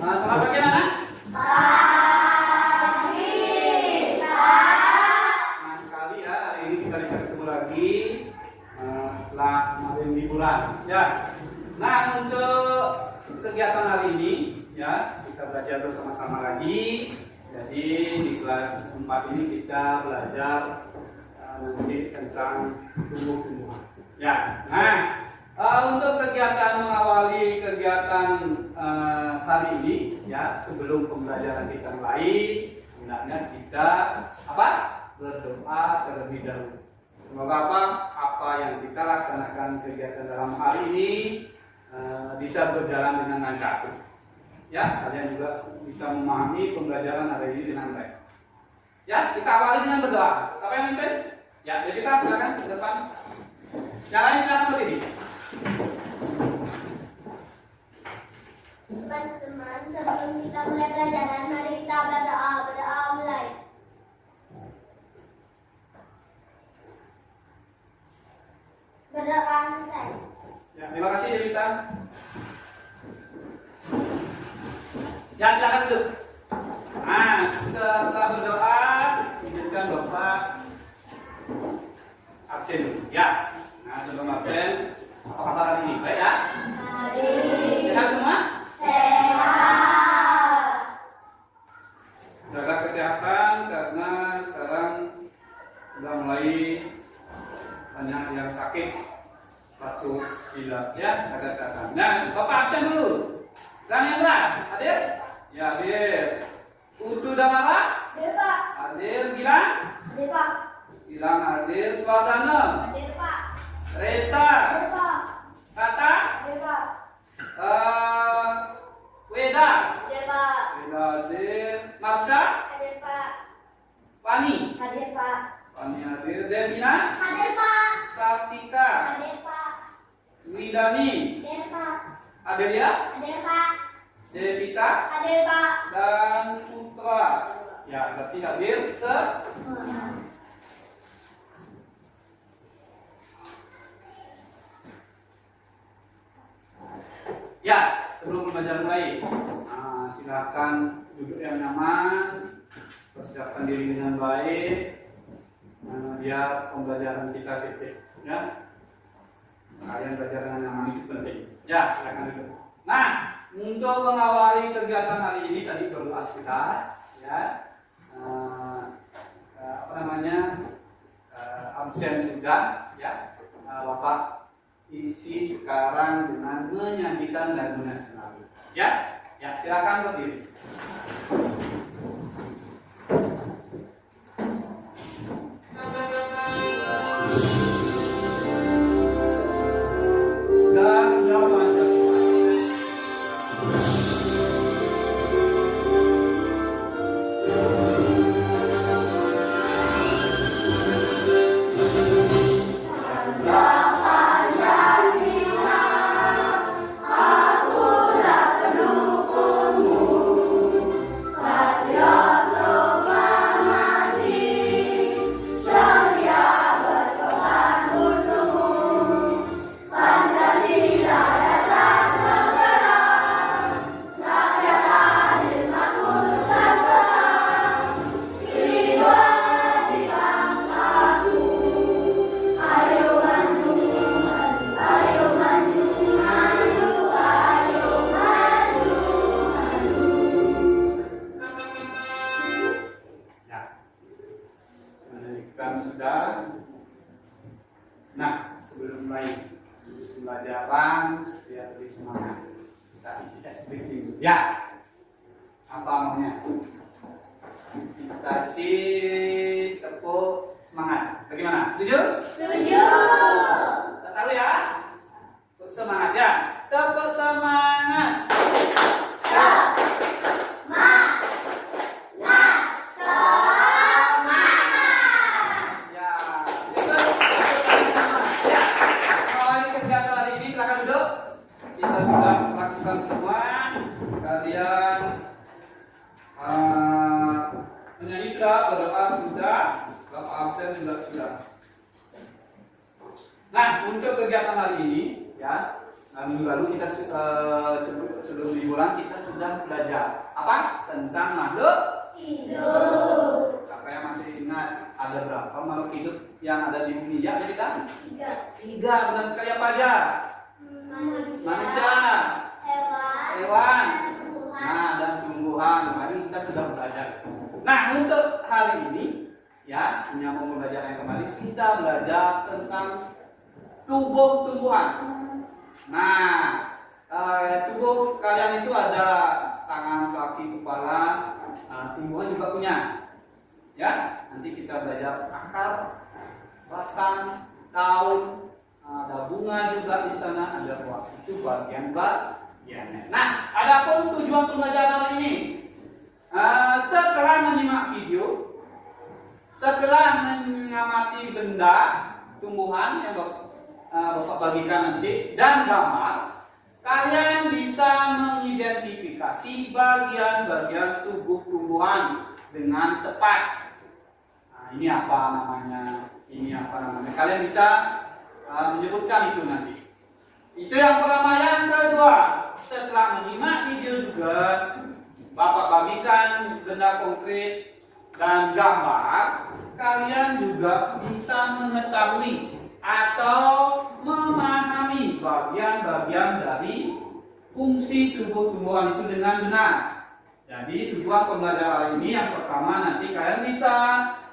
Selamat pagi anak. Pagi, Pak. Senang sekali ya hari ini kita bisa ketemu lagi setelah kemarin liburan. Ya. Nah untuk kegiatan hari ini ya kita belajar bersama-sama lagi. Jadi di kelas 4 ini kita belajar nanti tentang tumbuh-tumbuhan. Ya. Nah untuk kegiatan mengawali kegiatan hari ini ya sebelum pembelajaran kita mulai, hendaknya kita berdoa terlebih dahulu. Semoga apa yang kita laksanakan kegiatan dalam hari ini bisa berjalan dengan lancar. Ya, kalian juga bisa memahami pembelajaran hari ini dengan baik. Ya, kita awali dengan berdoa. Siapa yang mimpin? Ya, jadi kita silakan ke depan. Yang lain silakan berdiri. Teman-teman, sebelum kita mulai pelajaran, mari kita berdoa mulai. Berdoa selesai. Ya, terima kasih Devita. Ya, silakan duduk. Nah, setelah berdoa, izinkan Bapak absen dulu. Ya. Nah, sebelum absen, apa kabar hari ini? Baik ya? Sehat semua? Sehat. Jaga kesehatan karena sekarang sudah mulai banyak yang sakit, batuk, pilek. Ya, jaga kesehatan. Nah, Bapak absen dulu. Jangan yang berat. Hadir? Ya, hadir. Utu Damara? Hadir, Pak. Hadir. Gilang? Hadir, Pak. Gilang hadir. Swardana? Hadir, Pak. Reza? Hadir, Pak. Kata? Hadir, Pak. Weda? Hadir, Pak. Weda hadir. Marsha? Hadir, Pak. Pani? Hadir, Pak. Pani hadir. Devina? Hadir, Pak. Sartika? Hadir, Pak. Widani? Hadir, Pak. Hadir ya? Hadir, Pak. Devita? Hadir, Pak. Dan Putra? Ya, berarti hadir Ya, sebelum pembelajaran mulai, silakan duduk yang nyaman, persiapkan diri dengan baik, biar pembelajaran kita efektif. Ya, kalian belajar dengan nyaman itu penting. Ya, silakan duduk. Nah, untuk mengawali kegiatan hari ini tadi berdoa sudah, ya, absen sudah, ya, Bapak isi sekarang dengan menyanyikan lagu nasional. Ya, ya silakan berdiri. Dan jawab sudah. Nah, sebelum mulai pembelajaran biar lebih semangat, kita isi es dulu. Ya, apa maunya? Kita isi tepuk semangat. Bagaimana? Setuju? Setuju. Kita tahu ya? Tepuk semangat ya. Tepuk semangat. Kita sudah melakukan semua, kalian menyanyi sudah, berdoa sudah, Bapak absen juga sudah. Nah, untuk kegiatan hari ini, ya, minggu lalu kita sebelum liburan kita sudah belajar apa tentang makhluk Hidup. Siapa yang masih ingat ada berapa makhluk hidup yang ada di bumi ya kita? Tiga. Benar sekali apa aja? Manusia, hewan, dan tumbuhan. Kemarin kita sudah belajar. Nah, untuk hari ini ya, menyambung pembelajaran yang kembali kita belajar tentang tubuh tumbuhan. Nah, tubuh kalian itu ada tangan, kaki, kepala, tumbuhan juga punya. Ya, nanti kita belajar akar, batang, daun, ada bunga juga di sana, ada buah. Itu bagian-bagiannya. Nah, adapun tujuan pembelajaran ini, setelah menyimak video, setelah mengamati benda tumbuhan yang Bapak bagikan nanti dan gambar, kalian bisa mengidentifikasi bagian-bagian tubuh tumbuhan dengan tepat. Nah, ini apa namanya? Ini apa namanya? Kalian bisa menyebutkan itu nanti. Itu yang pertama. Yang kedua, setelah menyimak video juga, Bapak bagikan benda konkret dan gambar, kalian juga bisa mengetahui atau memahami bagian-bagian dari fungsi tubuh tumbuhan itu dengan benar. Jadi tujuan pembelajaran ini yang pertama nanti kalian bisa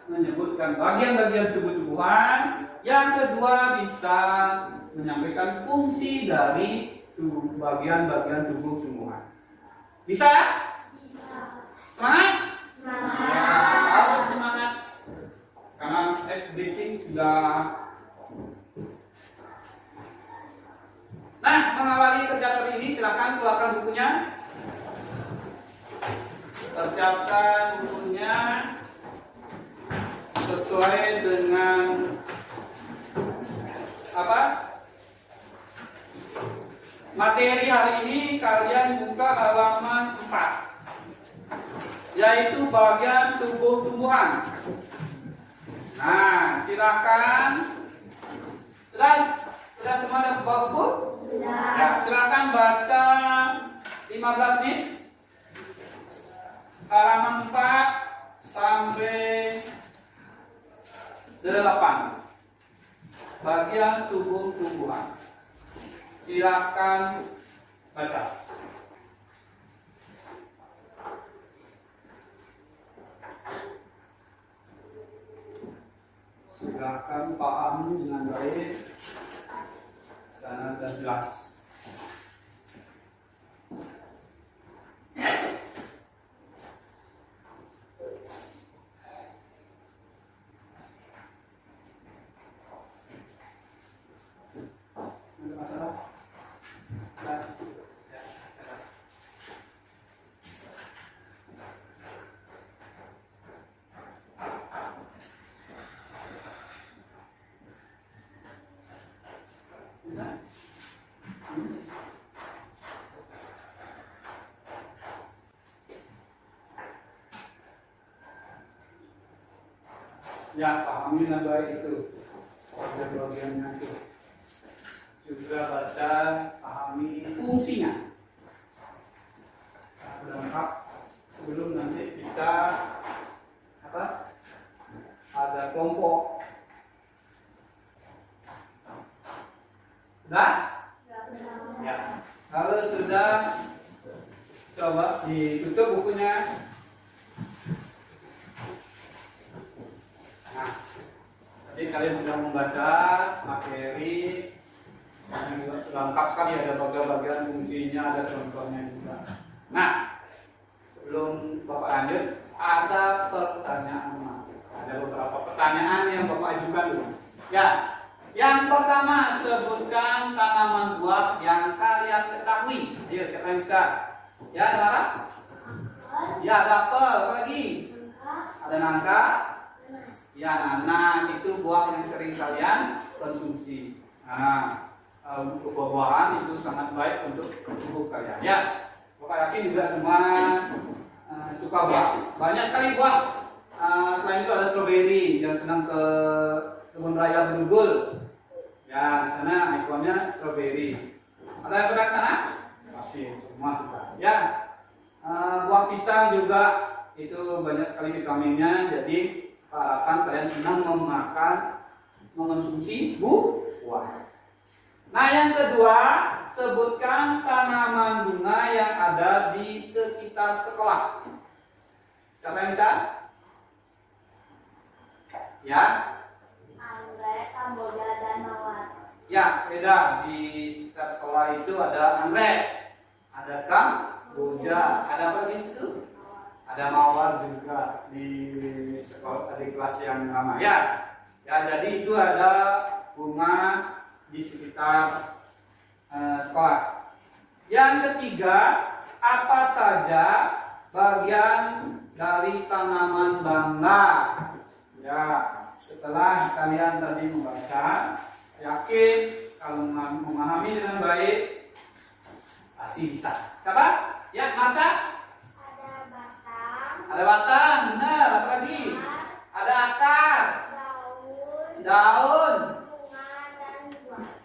menyebutkan bagian-bagian tubuh tumbuhan, yang kedua bisa menyampaikan fungsi dari bagian-bagian tubuh tumbuhan. Bisa? Bisa. Semangat? Semangat. Ya, harus semangat. Karena SBT sudah. Nah, mengawali kegiatan ini silakan keluarkan bukunya. Persiapkan bukunya sesuai dengan apa? Materi hari ini kalian buka halaman 4, yaitu bagian tubuh tumbuhan. Nah, silakan. Sudah semua ada buka buku? Sudah. Ya, silakan baca 15 menit. Halaman 4 sampai 8. Bagian tubuh tumbuhan. Silakan baca. Silakan pahami dengan baik, sana dan jelas. Ada masalah? Ya, pahami dengan baik itu bagian-bagiannya itu. Juga baca, pahami fungsinya. Nah, lengkap sebelum nanti kita ada kelompok. Sudah? Ya. Kalau sudah, coba ditutup bukunya. Nah, jadi kalian sudah membaca materi yang lengkap sekali, ada bagian-bagian fungsinya, ada contohnya juga. Nah, sebelum Bapak lanjut, ada pertanyaan. Ada beberapa pertanyaan yang Bapak ajukan dulu. Ya, yang pertama, sebutkan tanaman buah yang kalian ketahui. Ayo, siapa yang bisa? Ya, ada apa? Ya, ada apel. Apa lagi? Ada nangka. Ya, nanas itu buah yang sering kalian konsumsi. Nah, untuk buah-buahan itu sangat baik untuk tubuh kalian. Ya, Bapak yakin juga semua suka buah. Banyak sekali buah. Selain itu ada stroberi yang senang ke kebun raya Bendugul. Ya, di sana ikonnya stroberi. Ada yang pernah ke sana? Masih, semua sudah. Ya, buah pisang juga itu banyak sekali vitaminnya. Jadi harapkan kalian senang mengonsumsi buah. Nah, yang kedua, sebutkan tanaman bunga yang ada di sekitar sekolah. Siapa yang bisa? Ya. Anggrek, kamboja, dan mawar. Ya, beda. Di sekitar sekolah itu ada anggrek, ada kamboja, ada apa lagi itu? Ada mawar juga di sekolah, di kelas yang lama. Ya, jadi itu ada bunga di sekitar sekolah. Yang ketiga, apa saja bagian dari tanaman bangga? Ya, setelah kalian tadi membaca, yakin kalau memahami dengan baik pasti bisa. Siapa? Ya, masa? Ada batang. Ada batang, benar. Apa lagi? Ada akar, daun,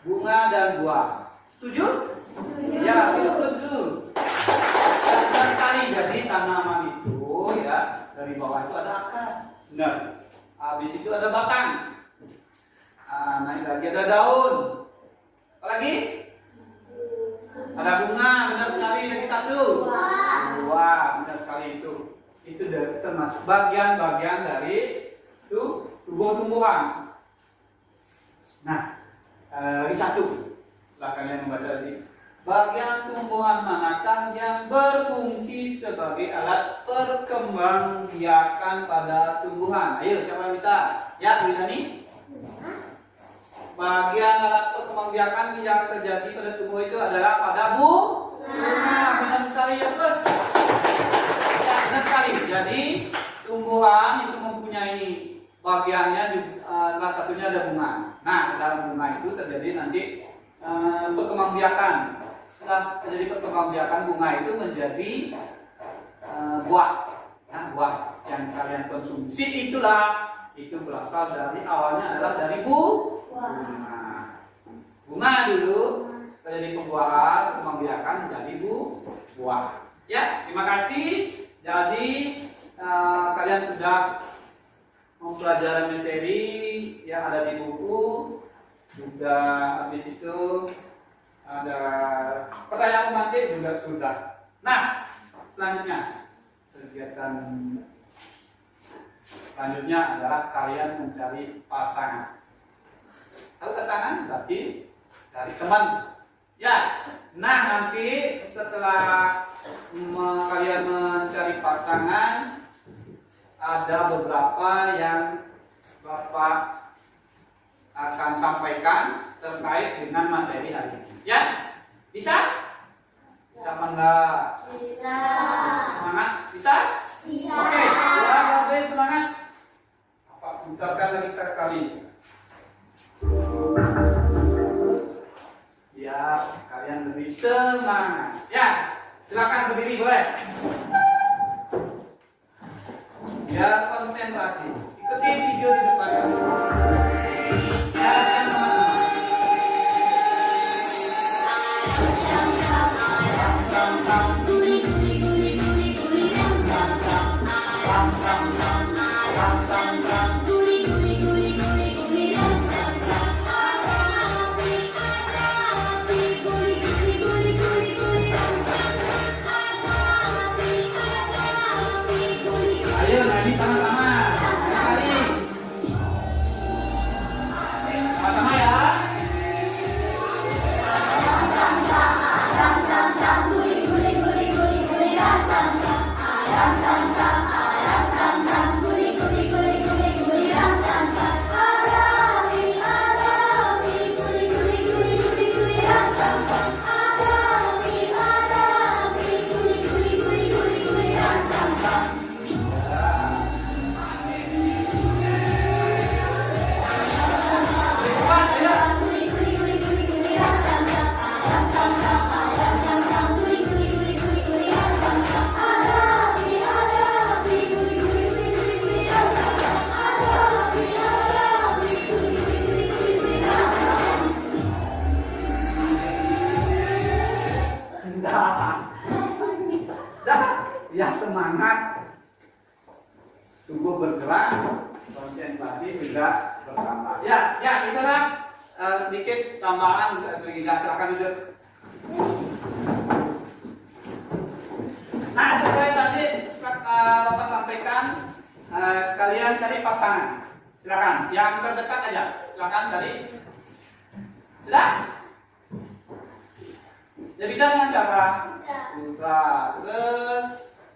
bunga dan buah. Setuju? Setuju. Ya, betul setuju. Dan sekali, jadi tanaman itu ya dari bawah itu ada akar. Benar. Habis itu ada batang. Naik lagi ada daun. Apa lagi? Ada bunga, benar sekali. Lagi satu. Buah, benar sekali itu. Itu termasuk bagian-bagian dari tumbuh-tumbuhan. Nah, lagi satu. Setelah kalian membaca tadi, bagian tumbuhan manakah yang berfungsi sebagai alat perkembangbiakan pada tumbuhan? Ayo, siapa yang bisa? Ya, Widani. Bagian alat perkembangbiakan yang terjadi pada tumbuh itu adalah pada bunga. Benar sekali ya, terus. Ya, benar sekali. Jadi tumbuhan itu mempunyai bagiannya, salah satunya ada bunga. Nah, dalam bunga itu terjadi nanti perkembangbiakan. Setelah terjadi perkembangbiakan, bunga itu menjadi buah. Nah, buah yang kalian konsumsi itulah itu berasal dari awalnya adalah dari bunga. Bunga dulu terjadi pembuahan, perkembangbiakan menjadi buah. Ya, terima kasih. Jadi kalian sudah mempelajari materi yang ada di buku. Juga habis itu ada pertanyaan pemantik juga sudah. Nah, selanjutnya kegiatan selanjutnya adalah kalian mencari pasangan. Kalau pasangan berarti cari teman. Ya, nah nanti setelah kalian mencari pasangan, ada beberapa yang Bapak akan sampaikan terkait dengan materi hari ini. Ya, bisa? Bisa apa enggak? Bisa. Semangat? Bisa? Bisa. Oke, ya, semangat. Bapak putarkan lagi sekali. Ya, kalian lebih semangat. Ya, silakan berdiri boleh. Ya, konsentrasi. Ikuti video di depan kami. Ya, sama-sama. Ayo, nyanyi sama-sama. Sekali. Sama-sama ya. Ya semangat, tubuh bergerak, konsentrasi juga bertambah. Ya, itulah sedikit tambahan untuk kita. Silakan duduk. Nah, sesuai tadi Bapak sampaikan, kalian cari pasangan. Silakan, yang terdekat aja. Silakan cari. Sudah? Ya bisa dengan siapa? Putra. Terus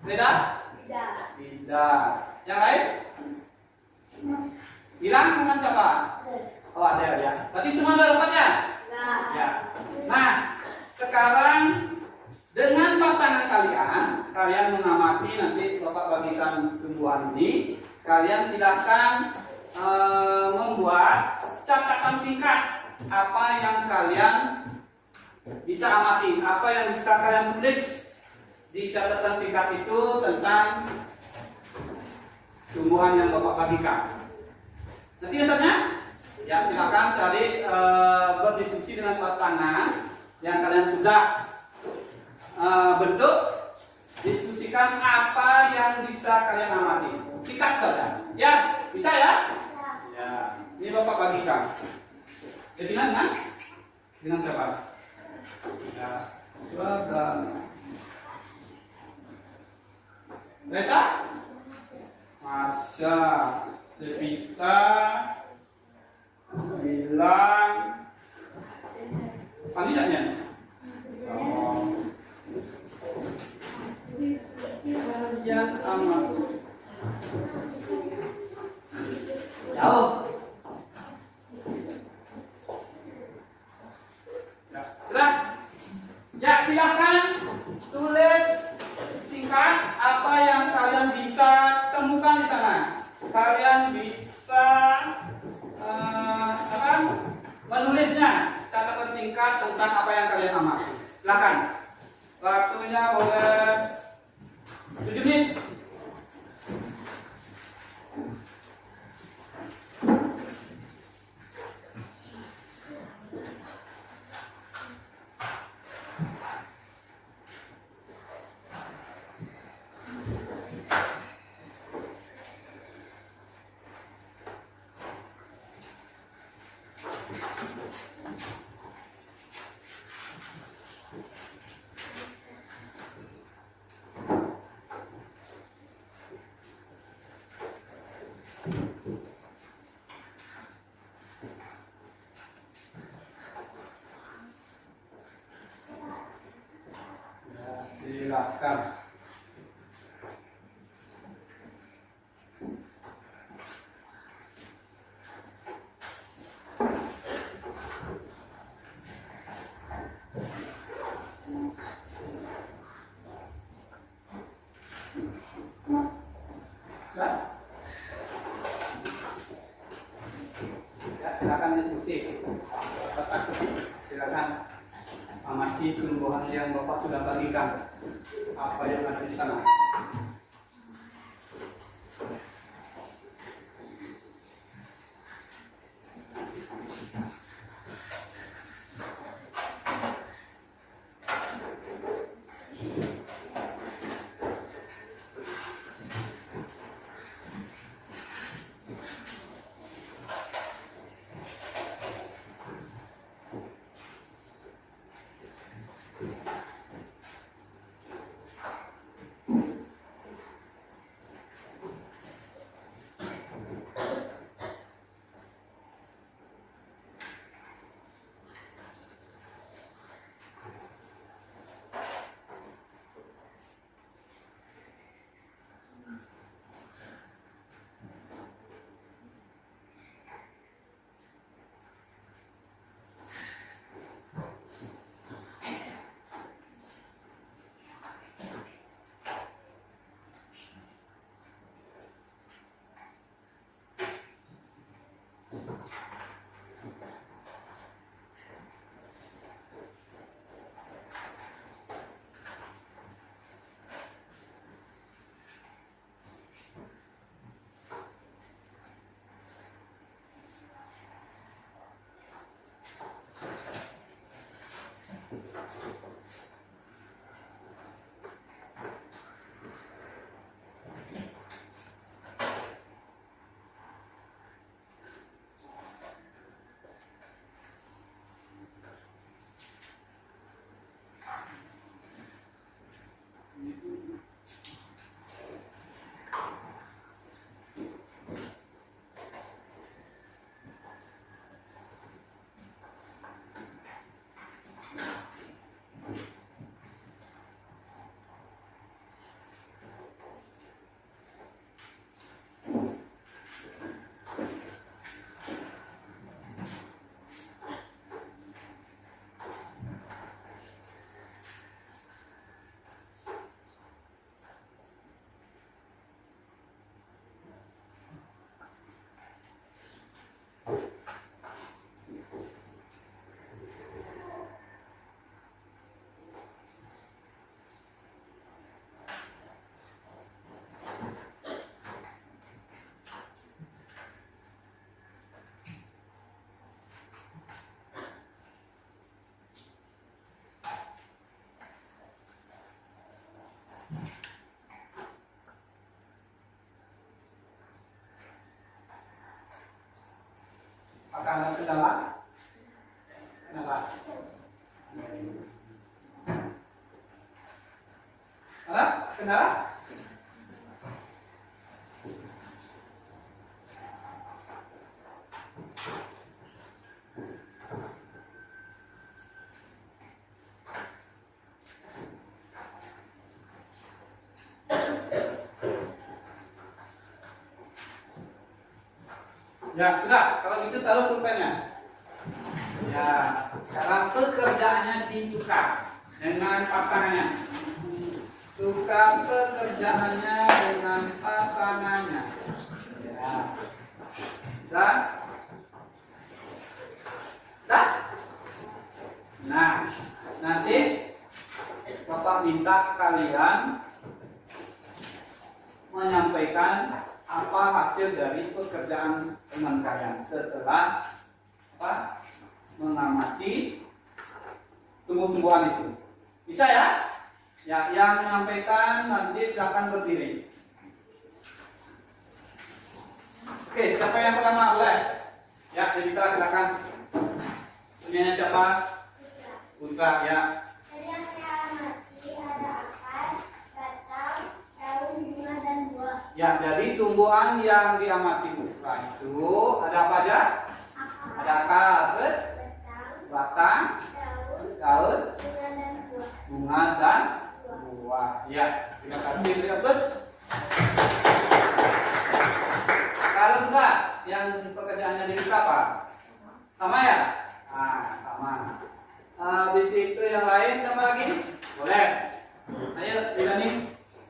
beda? Tidak. Yang lain? Hilang dengan siapa? Oh ada ya. Berarti semua ada dapatnya? Ya. Nah, sekarang dengan pasangan kalian mengamati, nanti Bapak bagikan tumbuhan ini. Kalian silahkan membuat catatan singkat apa yang kalian bisa amati, apa yang bisa kalian tulis di catatan singkat itu tentang tumbuhan yang Bapak bagikan. Nanti biasanya, ya silakan cari berdiskusi dengan pasangan yang kalian sudah bentuk, diskusikan apa yang bisa kalian amati. Singkat saja. Ya, bisa ya? Ya. Ini Bapak bagikan. Jadi dengan siapa? Ya, dan Resa, Marsha, Devita, Bilang, Panitanya. Jangan amat. Jauh. Ya, silakan tulis singkat apa yang kalian bisa temukan di sana. Kalian bisa menulisnya, catatan singkat tentang apa yang kalian amati. Silakan. Waktunya boleh 7 menit. Silakan. Ya, silakan diskusi. Silakan amati tumbuhan yang Bapak sudah bagikan. Apa yang ada di sana? Ada kendala? Kenapa? Ada kendala? Ya sudah, kalau gitu taruh pulpennya. Ya, sekarang pekerjaannya ditukar dengan pasangannya. Tukar pekerjaannya dengan pasangannya. Ya, sudah. Sudah. Nah, nanti Bapak minta kalian menyampaikan apa hasil dari pekerjaan teman kalian setelah apa mengamati tumbuh-tumbuhan itu. Bisa ya? Ya, yang menyampaikan nanti silakan berdiri. Oke, siapa yang pertama boleh? Ya, kita silakan. Punyanya siapa? Putra ya. Dari yang saya amati ada akar, batang, daun, bunga, dan buah. Ya, jadi tumbuhan yang diamati Putra itu ada apa aja? Akar, Ada akar, terus batang, batang, daun, daun, bunga, dan buah. bunga dan buah. Ya, terima kasih Bos. Kalau enggak, yang pekerjaannya di apa? Sama ya? Ah, sama. Habis itu yang lain sama lagi? Boleh. Ayo, Dilani.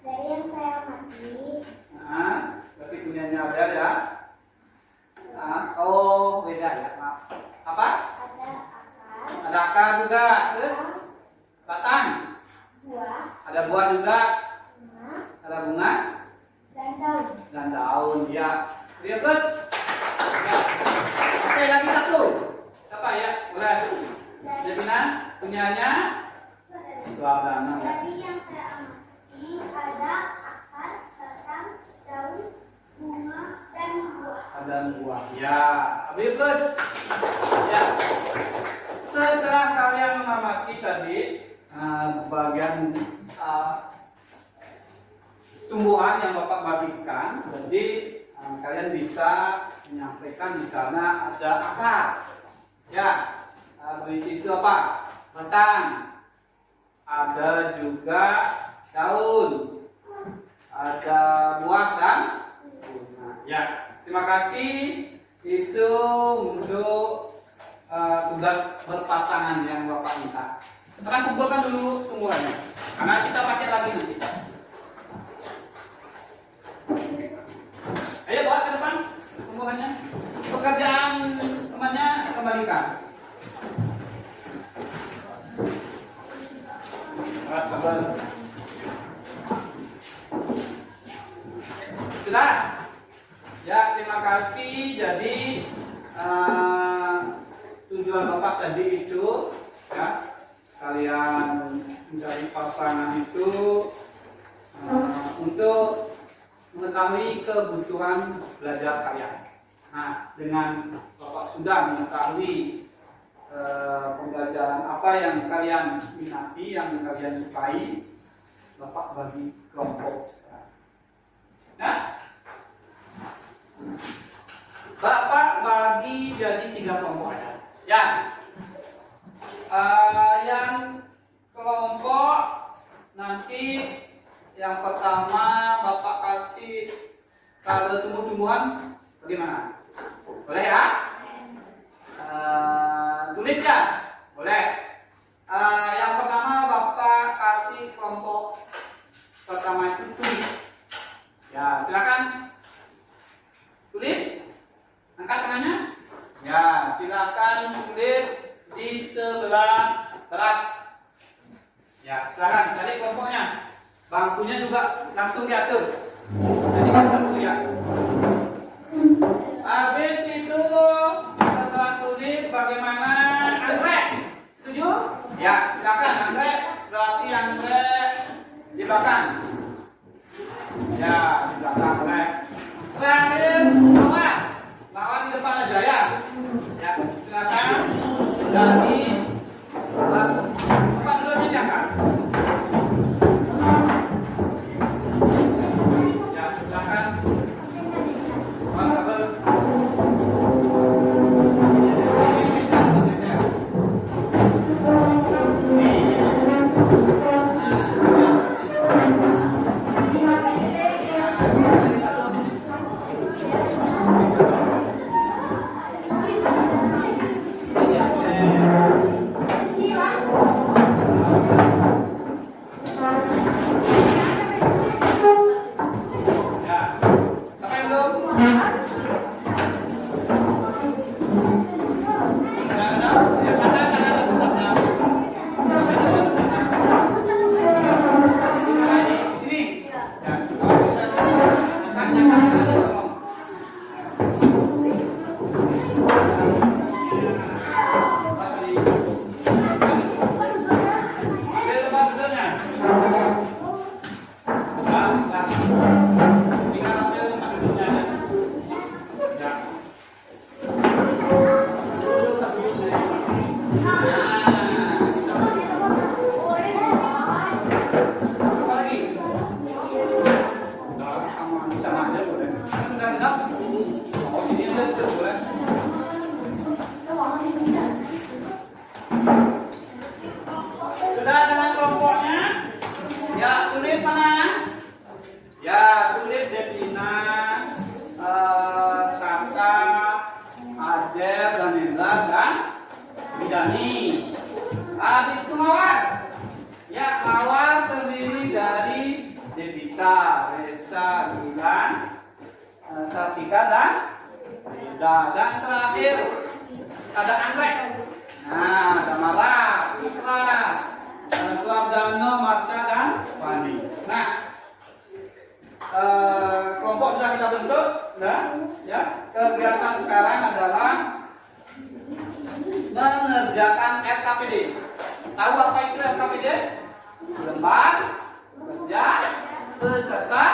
Dari yang saya amati Nah, berarti punyanya ada ya? Oh, beda ya, maaf. Apa? ada akar, Ada akar juga, terus batang. buah, Ada buah juga, bunga, ada bunga dan daun. dan daun. Ya, lihat Bos. Ya. Oke, lagi satu. Siapa ya? Boleh. Jaminan punyanya Suabana ya. Dari yang saya amati ada akar, batang, daun, bunga, dan buah. Ada buah. Ya, habis Bos. Ya. Setelah kalian mengamati tadi bagian tumbuhan yang Bapak bagikan, jadi kalian bisa menyampaikan di sana ada akar. Ya, habis itu apa? Batang. Ada juga daun. Ada buah dan bunga. Ya, terima kasih. Itu untuk tugas berpasangan yang Bapak minta. Sekarang kumpulkan dulu tumbuhannya, karena kita pakai lagi nanti. Ayo bawa ke depan tumbuhannya. Pekerjaan temannya kembalikan. Sabar. Sudah? Ya, terima kasih. Jadi tujuan Bapak tadi itu ya, kalian mencari pasangan itu untuk mengetahui kebutuhan belajar kalian. Nah, dengan Bapak sudah mengetahui pembelajaran apa yang kalian minati, yang kalian sukai, Bapak bagi kelompok sekarang. Nah, Bapak bagi jadi 3 kelompok aja. Ya, yang kelompok nanti yang pertama Bapak kasih kalau tumbuh-tumbuhan bagaimana? Boleh ya? Tulis ya? Boleh. Yang pertama Bapak kasih kelompok pertama itu tulis. Ya, silakan. Tulis. Angkat tangannya. Ya, silakan tulis di sebelah berat. Ya, silakan cari kelompoknya. Bangkunya juga langsung diatur. Jadi satu ya. Habis itu setelah tulis bagaimana Andre? Setuju? Ya, silakan Andre. Berarti Andre di belakang. Ya, di belakang Andre. Terakhir, Mawar di depan aja ya. Ya, Nah, tinggal ambil tempat duduknya aja. Ya. Duduk tempat duduknya. Apa lagi? Udah, sama di sana aja boleh. Kan sudah genap. Oh, ini udah boleh. Sudah dengan kelompoknya? Ya, tulis mana? Ya, tulis Devina, Kakak, Adel, Danila, dan Bidani. Habis itu Mawar. Ya, Mawar terdiri dari Devita, Resa, Gilan, Sartika, dan Yuda. Dan terakhir ada Anggrek. Nah, ada Mara, Fitra, Suardano, Marsha, dan Fani. Nah, kelompok sudah kita bentuk, ya. Kegiatan sekarang adalah mengerjakan RKPD. Tahu apa itu RKPD? Lembar kerja peserta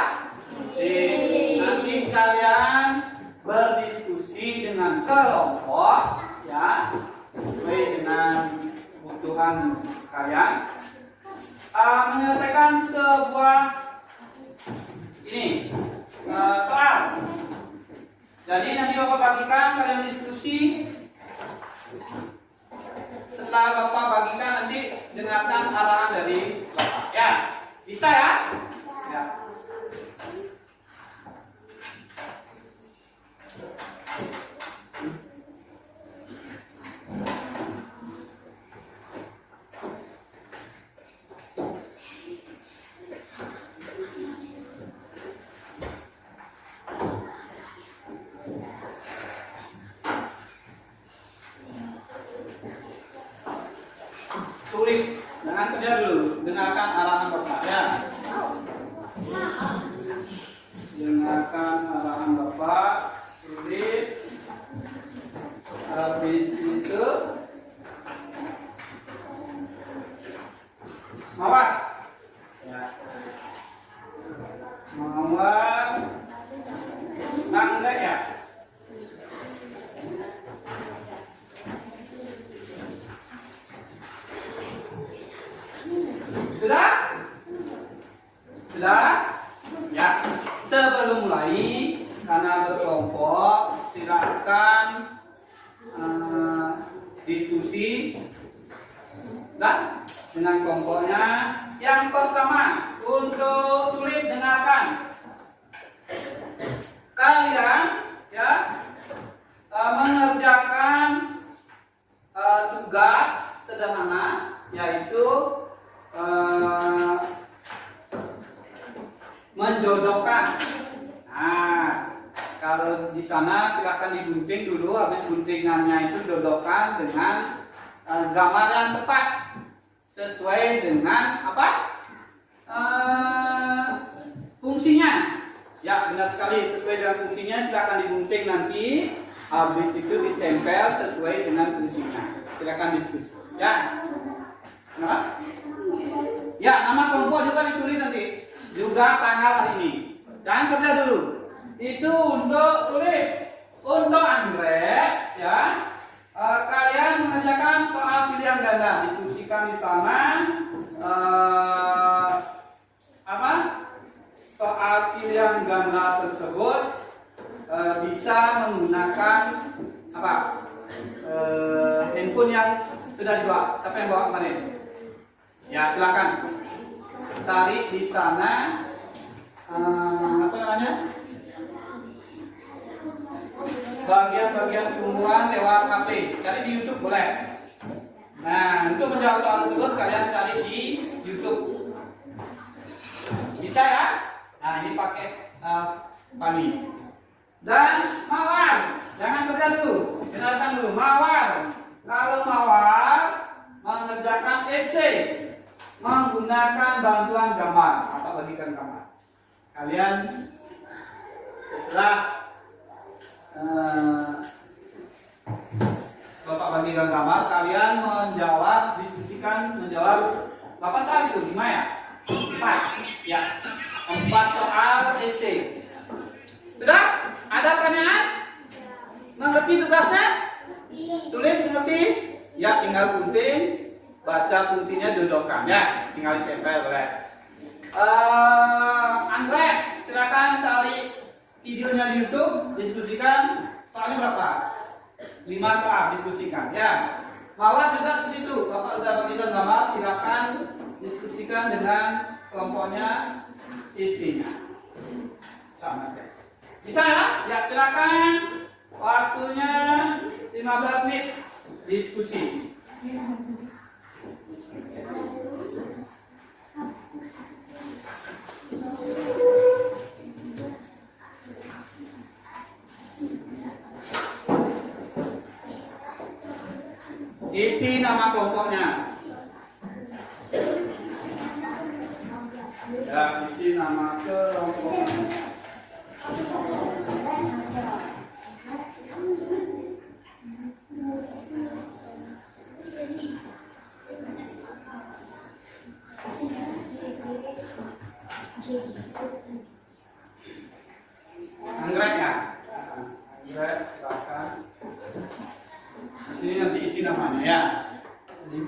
didik. Nanti kalian berdiskusi dengan kelompok, ya, sesuai dengan kebutuhan kalian. Menyelesaikan sebuah ini soal. Jadi nanti Bapak bagikan, kalian diskusi. Setelah Bapak bagikan, nanti dengarkan arahan dari Bapak. Ya, bisa ya? Ya. Tulis, jangan kerja dulu, dengarkan arahan Bapak ya. Dengarkan arahan Bapak, tulis. Habis itu Mawar. Ya. Mawar. Anggrek ya. Sudah? Sudah? Ya. Sebelum mulai, karena berkelompok, silakan diskusi dan dengan kelompoknya. Yang pertama, untuk tulis dengarkan. Kalian ya mengerjakan tugas sederhana, yaitu menjodohkan. Nah, kalau di sana silakan digunting dulu, habis guntingannya itu jodohkan dengan gambar yang tepat sesuai dengan apa? Fungsinya. Ya, benar sekali, sesuai dengan fungsinya silakan digunting nanti, habis itu ditempel sesuai dengan fungsinya. Silakan diskusi. Ya. Kenapa? Ya, nama kelompok juga ditulis nanti. Juga tanggal hari ini. Jangan kerja dulu. Itu untuk tulis. Untuk Anggrek, ya. Kalian mengerjakan soal pilihan ganda. Diskusikan di sana. Soal pilihan ganda tersebut bisa menggunakan handphone yang sudah dibawa. Siapa yang bawa kemarin? Ya, silakan cari di sana bagian-bagian tumbuhan lewat HP. Cari di YouTube boleh. Nah, untuk menjawab soal tersebut kalian cari di YouTube. Bisa ya? Nah, ini pakai Fani. Dan Mawar, jangan kerja dulu, dengarkan dulu. Mawar, kalau Mawar mengerjakan esai menggunakan bantuan gambar atau bagikan gambar. Kalian setelah Bapak bagikan gambar, kalian diskusikan menjawab Bapak soal itu 5 ya? 4 ya. 4 soal isi. Sudah? Ada pertanyaan? Mengerti tugasnya? Tulis mengerti? Ya, tinggal gunting, baca fungsinya, jodohkan ya, tinggal ditempel boleh. Andre, silakan cari videonya di YouTube, diskusikan. Soalnya berapa? 5 soal, diskusikan ya. Mawar juga seperti itu. Bapak sudah bagikan gambar, silakan diskusikan dengan kelompoknya isinya. Sama ya. Bisa ya? Ya, silakan. Waktunya 15 menit diskusi. Isi nama kelompoknya. Ya, isi nama kelompoknya. Anggrek ya? Anggrek, silakan. Sini nanti isi namanya ya. Ini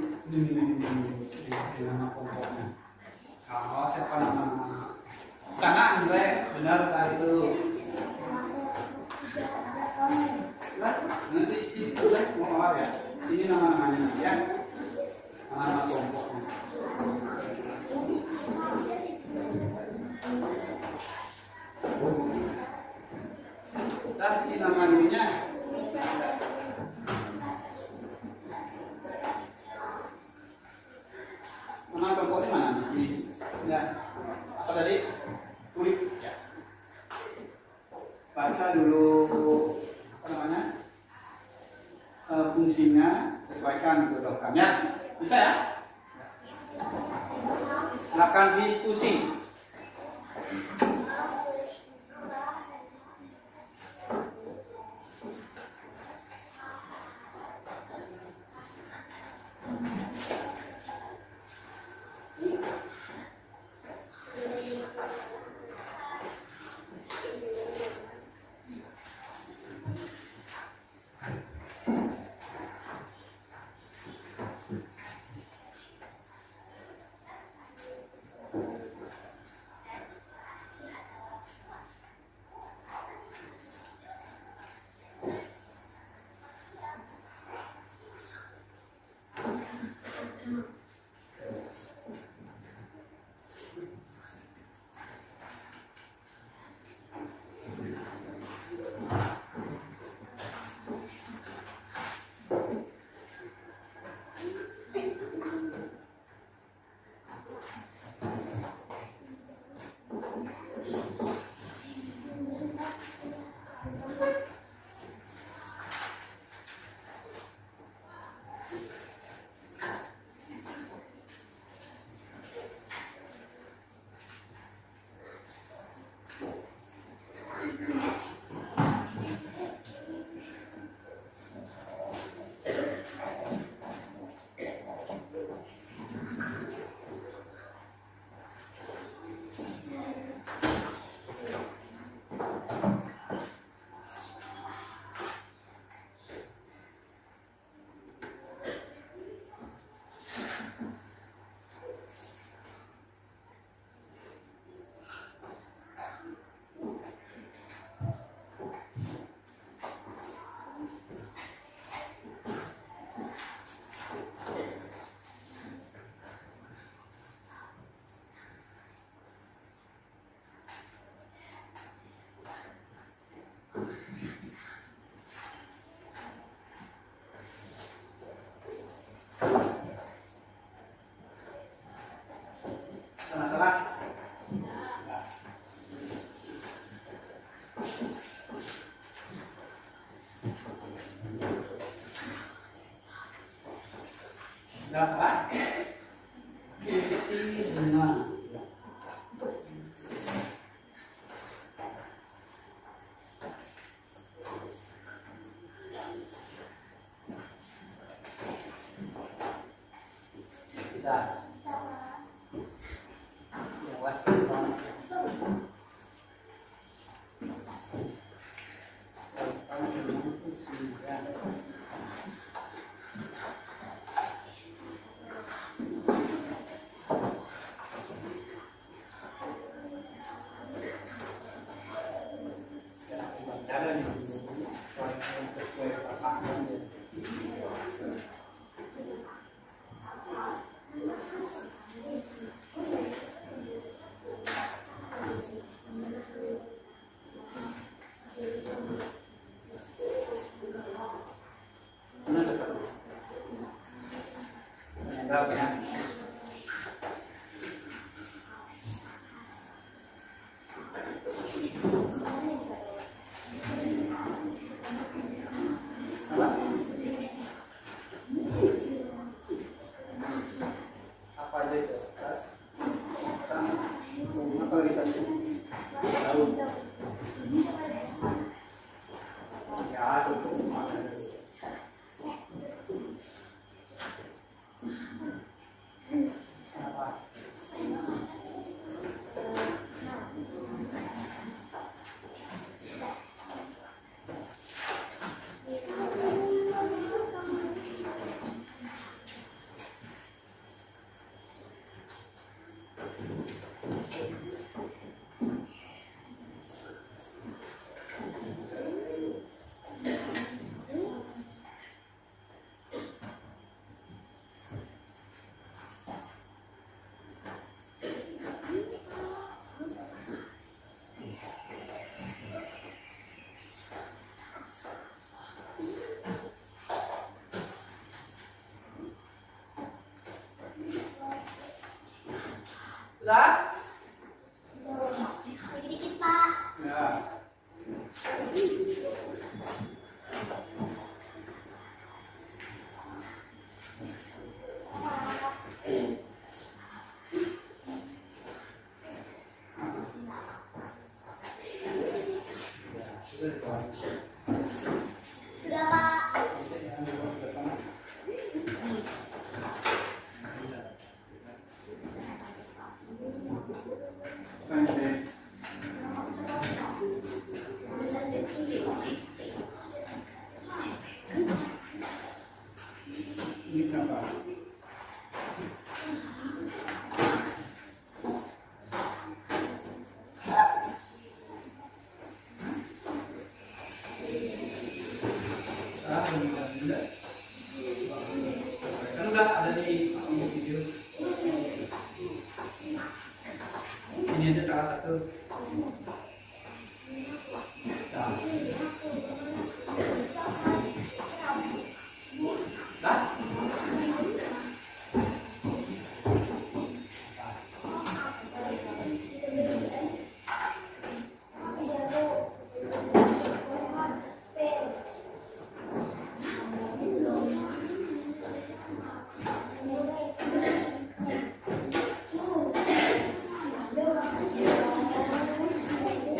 nama kelompoknya. Kalau siapa nama? Sana Anggrek, benar tadi itu. Nanti isi mau apa ya? Sini nama-namanya ya. Nama kelompoknya. Kita isi nama dirinya. Nama kelompoknya mana? Ini. Ya. Apa tadi? Kulit. Ya. Baca dulu apa namanya? Fungsinya, sesuaikan jodohkan ya. Bisa ya? Silakan diskusi. Sudah salah? Isi dengan bisa. Ya, was. Sudah? Dikit-dikit, Pak. Ya. Sudah, Pak. Ini berapa? Kan udah ada di video. Ini ada salah satu. Nah. Dah?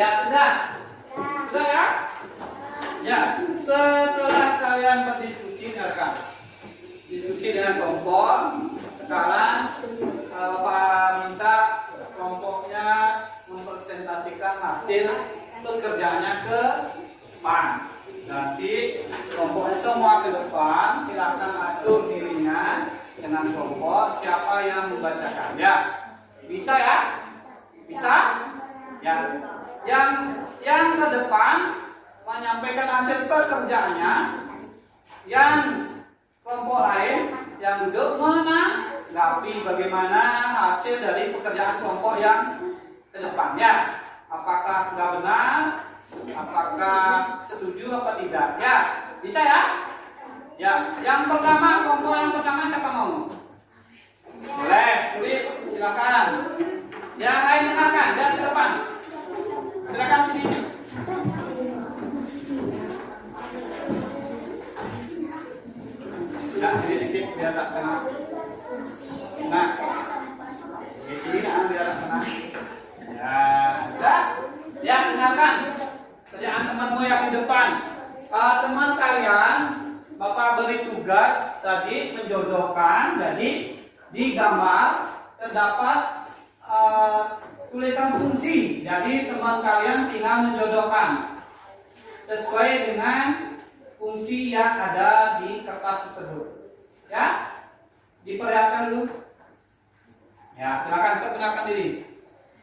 Ya, sudah. Sudah ya? Ya, setelah kalian berdiskusi, dengarkan. Diskusi dengan kelompok. Sekarang Bapak minta kelompoknya mempresentasikan hasil pekerjaannya ke depan. Nanti kelompoknya semua ke depan, silakan atur dirinya dengan kelompok siapa yang membacakan. Ya, bisa ya? Bisa? Ya. Yang ke depan menyampaikan hasil pekerjaannya, yang kelompok lain yang duduk menanggapi bagaimana hasil dari pekerjaan kelompok yang ke depan. Ya, apakah sudah benar, apakah setuju apa tidak? Ya, bisa ya? Ya, yang pertama, kelompok yang pertama siapa mau? Boleh, Tulip, silakan. Yang lain dengarkan, jangan ke depan. Silakan sini. Nah, sedikit biar tak kena. Nah, di sini biar tak kena. Ya, sudah. Ya, dengarkan. Kerjaan temanmu yang di depan. Teman kalian, Bapak beri tugas tadi menjodohkan. Jadi di gambar terdapat tulisan fungsi. Jadi teman kalian tinggal menjodohkan sesuai dengan fungsi yang ada di kertas tersebut. Ya, diperlihatkan dulu. Ya, silakan perkenalkan diri.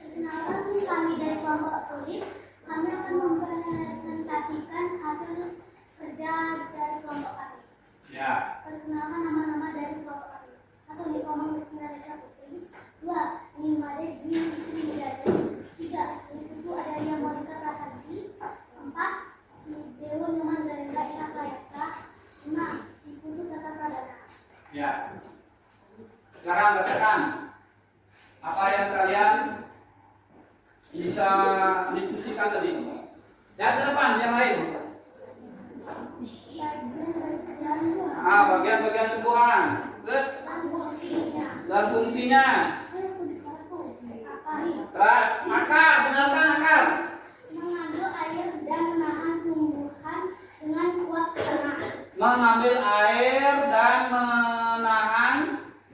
Perkenalkan, kami dari kelompok Tulip. Kami akan mempresentasikan hasil kerja dari kelompok kami. Ya. Perkenalkan nama-nama dari kelompok kami. 1. Nikoman Wisnureja Putri. 2. Nimade Dwi Sriwijaya. 3. Itu adanya Monica Prasanti. 4. Dewa Nyoman Garenda Ina Kayasa. 5. Ikutu Tata Pradana. Ya. Sekarang bacakan apa yang kalian bisa diskusikan tadi. Ya, ke depan yang lain. Bagian-bagian tumbuhan. Terus dan fungsinya. Terus akar, dengarkan akar. Mengambil air dan menahan tumbuhan dengan kuat ke tanah. Mengambil air dan menahan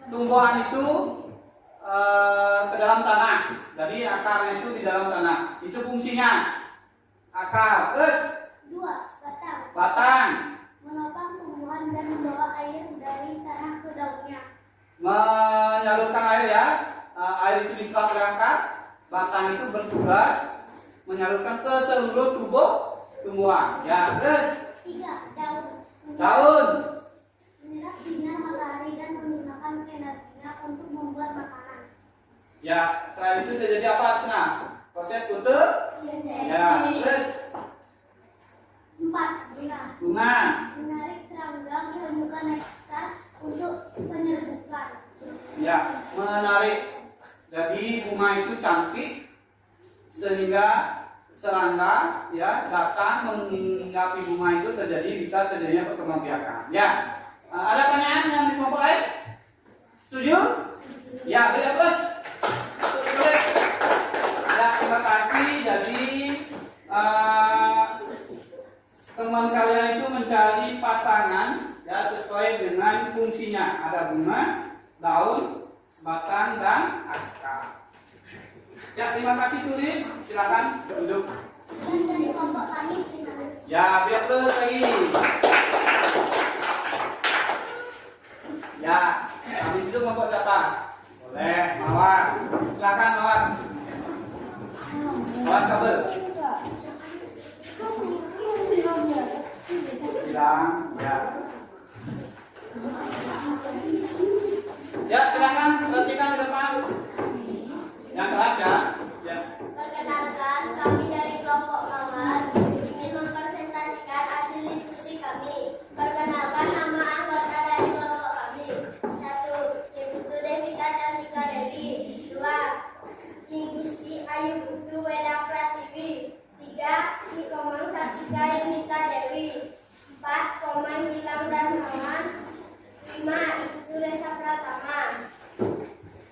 tumbuhan itu ke dalam tanah. Jadi akarnya itu di dalam tanah. Itu fungsinya. Akar. Terus 2. Batang. batang. Menopang tumbuhan dan membawa air dari tanah ke daunnya. Menyalurkan air ya. Air itu bisa berangkat. Batang itu bertugas menyalurkan ke seluruh tubuh tumbuhan. Ya, terus 3. Daun. daun. Menyerap sinar matahari dan menggunakan energinya untuk membuat makanan. Ya, setelah itu terjadi apa, Cina? Proses fotosintesis. Ya, terus 4. Bunga. bunga. Menarik serangga menemukan nektar untuk penyerbukan. Ya, menarik. Jadi bunga itu cantik sehingga serangga ya datang menghinggapi bunga itu bisa terjadinya perkembangbiakan. Ya, ada pertanyaan yang di kelompok lain? Setuju? Ya, beri aplaus. Ya, terima kasih. Jadi teman kalian itu mencari pasangan ya sesuai dengan fungsinya. Ada bunga, daun, batang, dan akar. Ya, terima kasih Tuli. Silakan duduk. Dari kelompok kami, terima kasih. Ya, biar terus lagi. Ya, kami itu kelompok siapa? Boleh, Mawar. Silakan Mawar. Mawar kabel. Silang, ya. Ya, silakan perhatikan ke depan. Yang kelas ya. Ya. Perkenalkan, kami dari kelompok Mawar ingin mempresentasikan hasil diskusi kami. Perkenalkan nama anggota dari kelompok kami. 1. Ibu Devita Cantika Dewi. 2. Nigusti Ayu Putu Weda Pratiwi. 3. Nikomang Satika Yunita Dewi. 4. Komang Gilang Darmawan. 5. Ibu Resa Pratama.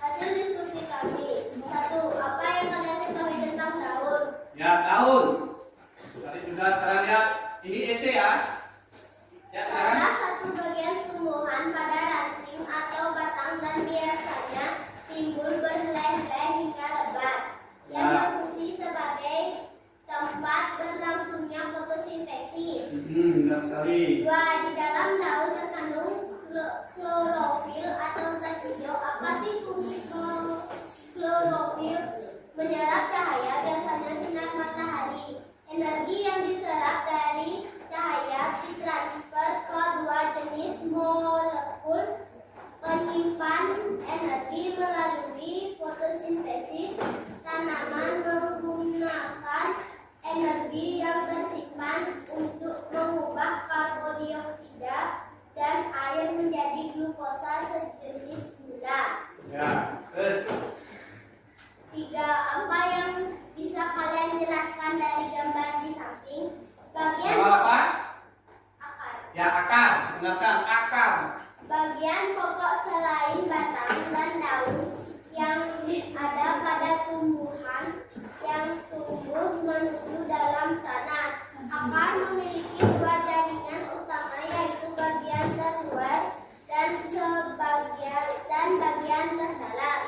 Hasil diskusi kami. 1. Apa yang kalian ketahui tentang daun? Ya, daun. Tadi sudah sekarang lihat ini esai ya. Ya, sekarang. Salah satu bagian tumbuhan pada ranting atau batang dan biasanya timbul berhelai-helai hingga lebat yang berfungsi sebagai tempat berlangsungnya fotosintesis. Benar sekali. 2. Di dalam daun terkandung klorofil atau zat hijau. Apa sih fungsi klorofil? Menyerap cahaya, biasanya sinar matahari. Energi yang diserap dari cahaya ditransfer ke dua jenis molekul penyimpan energi melalui fotosintesis. Tanaman menggunakan energi yang tersimpan untuk mengubah karbon dioksida dan air menjadi glukosa sejenis gula. Ya, terus. 3. Apa yang bisa kalian jelaskan dari gambar di samping? Bagian Apa? akar. Ya, akar. Dengarkan, akar. Bagian pokok selain batang dan daun yang ada pada tumbuhan yang tumbuh menuju dalam tanah. Akar memiliki dua jaringan utama, yaitu bagian terluar dan bagian terdalam.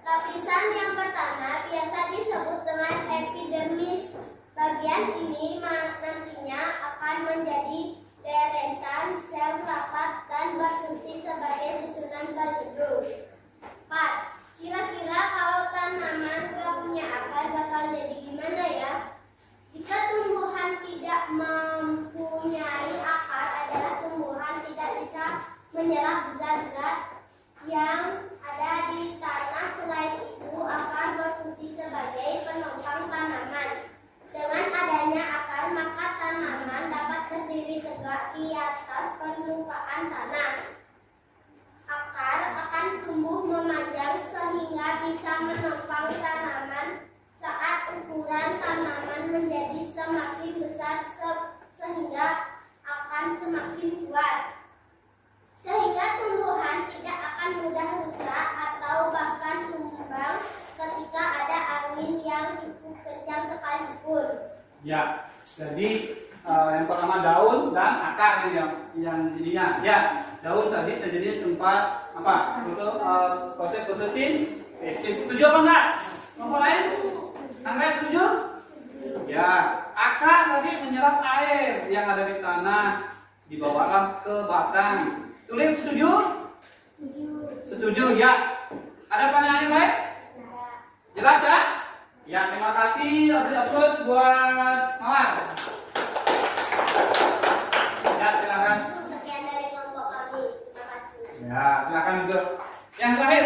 Lapisan yang pertama biasa disebut dengan epidermis. Bagian ini nantinya akan menjadi deretan sel rapat dan berfungsi sebagai susunan pelindung. 4. Kira-kira kalau tanaman gak punya akar bakal jadi gimana ya? Jika tumbuhan tidak mempunyai akar adalah tumbuhan tidak bisa menyerap zat-zat yang ada di tanah. Selain itu, akar berfungsi sebagai penopang tanaman. Dengan adanya akar, maka tanaman dapat berdiri tegak di atas permukaan tanah. Akar akan tumbuh memanjang sehingga bisa menopang tanaman saat ukuran tanaman menjadi semakin besar sehingga akan semakin kuat. Sehingga tumbuhan tidak akan mudah rusak atau bahkan tumbang ketika ada angin yang cukup kencang sekalipun. Ya, jadi yang pertama daun dan akar yang jadinya. Ya, daun tadi terjadi tempat apa? Proses fotosintesis. Setuju apa enggak? Nomor lain? Angga setuju? Ya, akar tadi menyerap air yang ada di tanah, dibawakan ke batang. Tulis setuju? Setuju ya. Ada pertanyaan lain? Jelas ya? Ya, terima kasih. Aplaus buat Mawar. Ya, silakan. Sekian dari kelompok kami. Terima kasih. Ya, silakan duduk. Yang terakhir,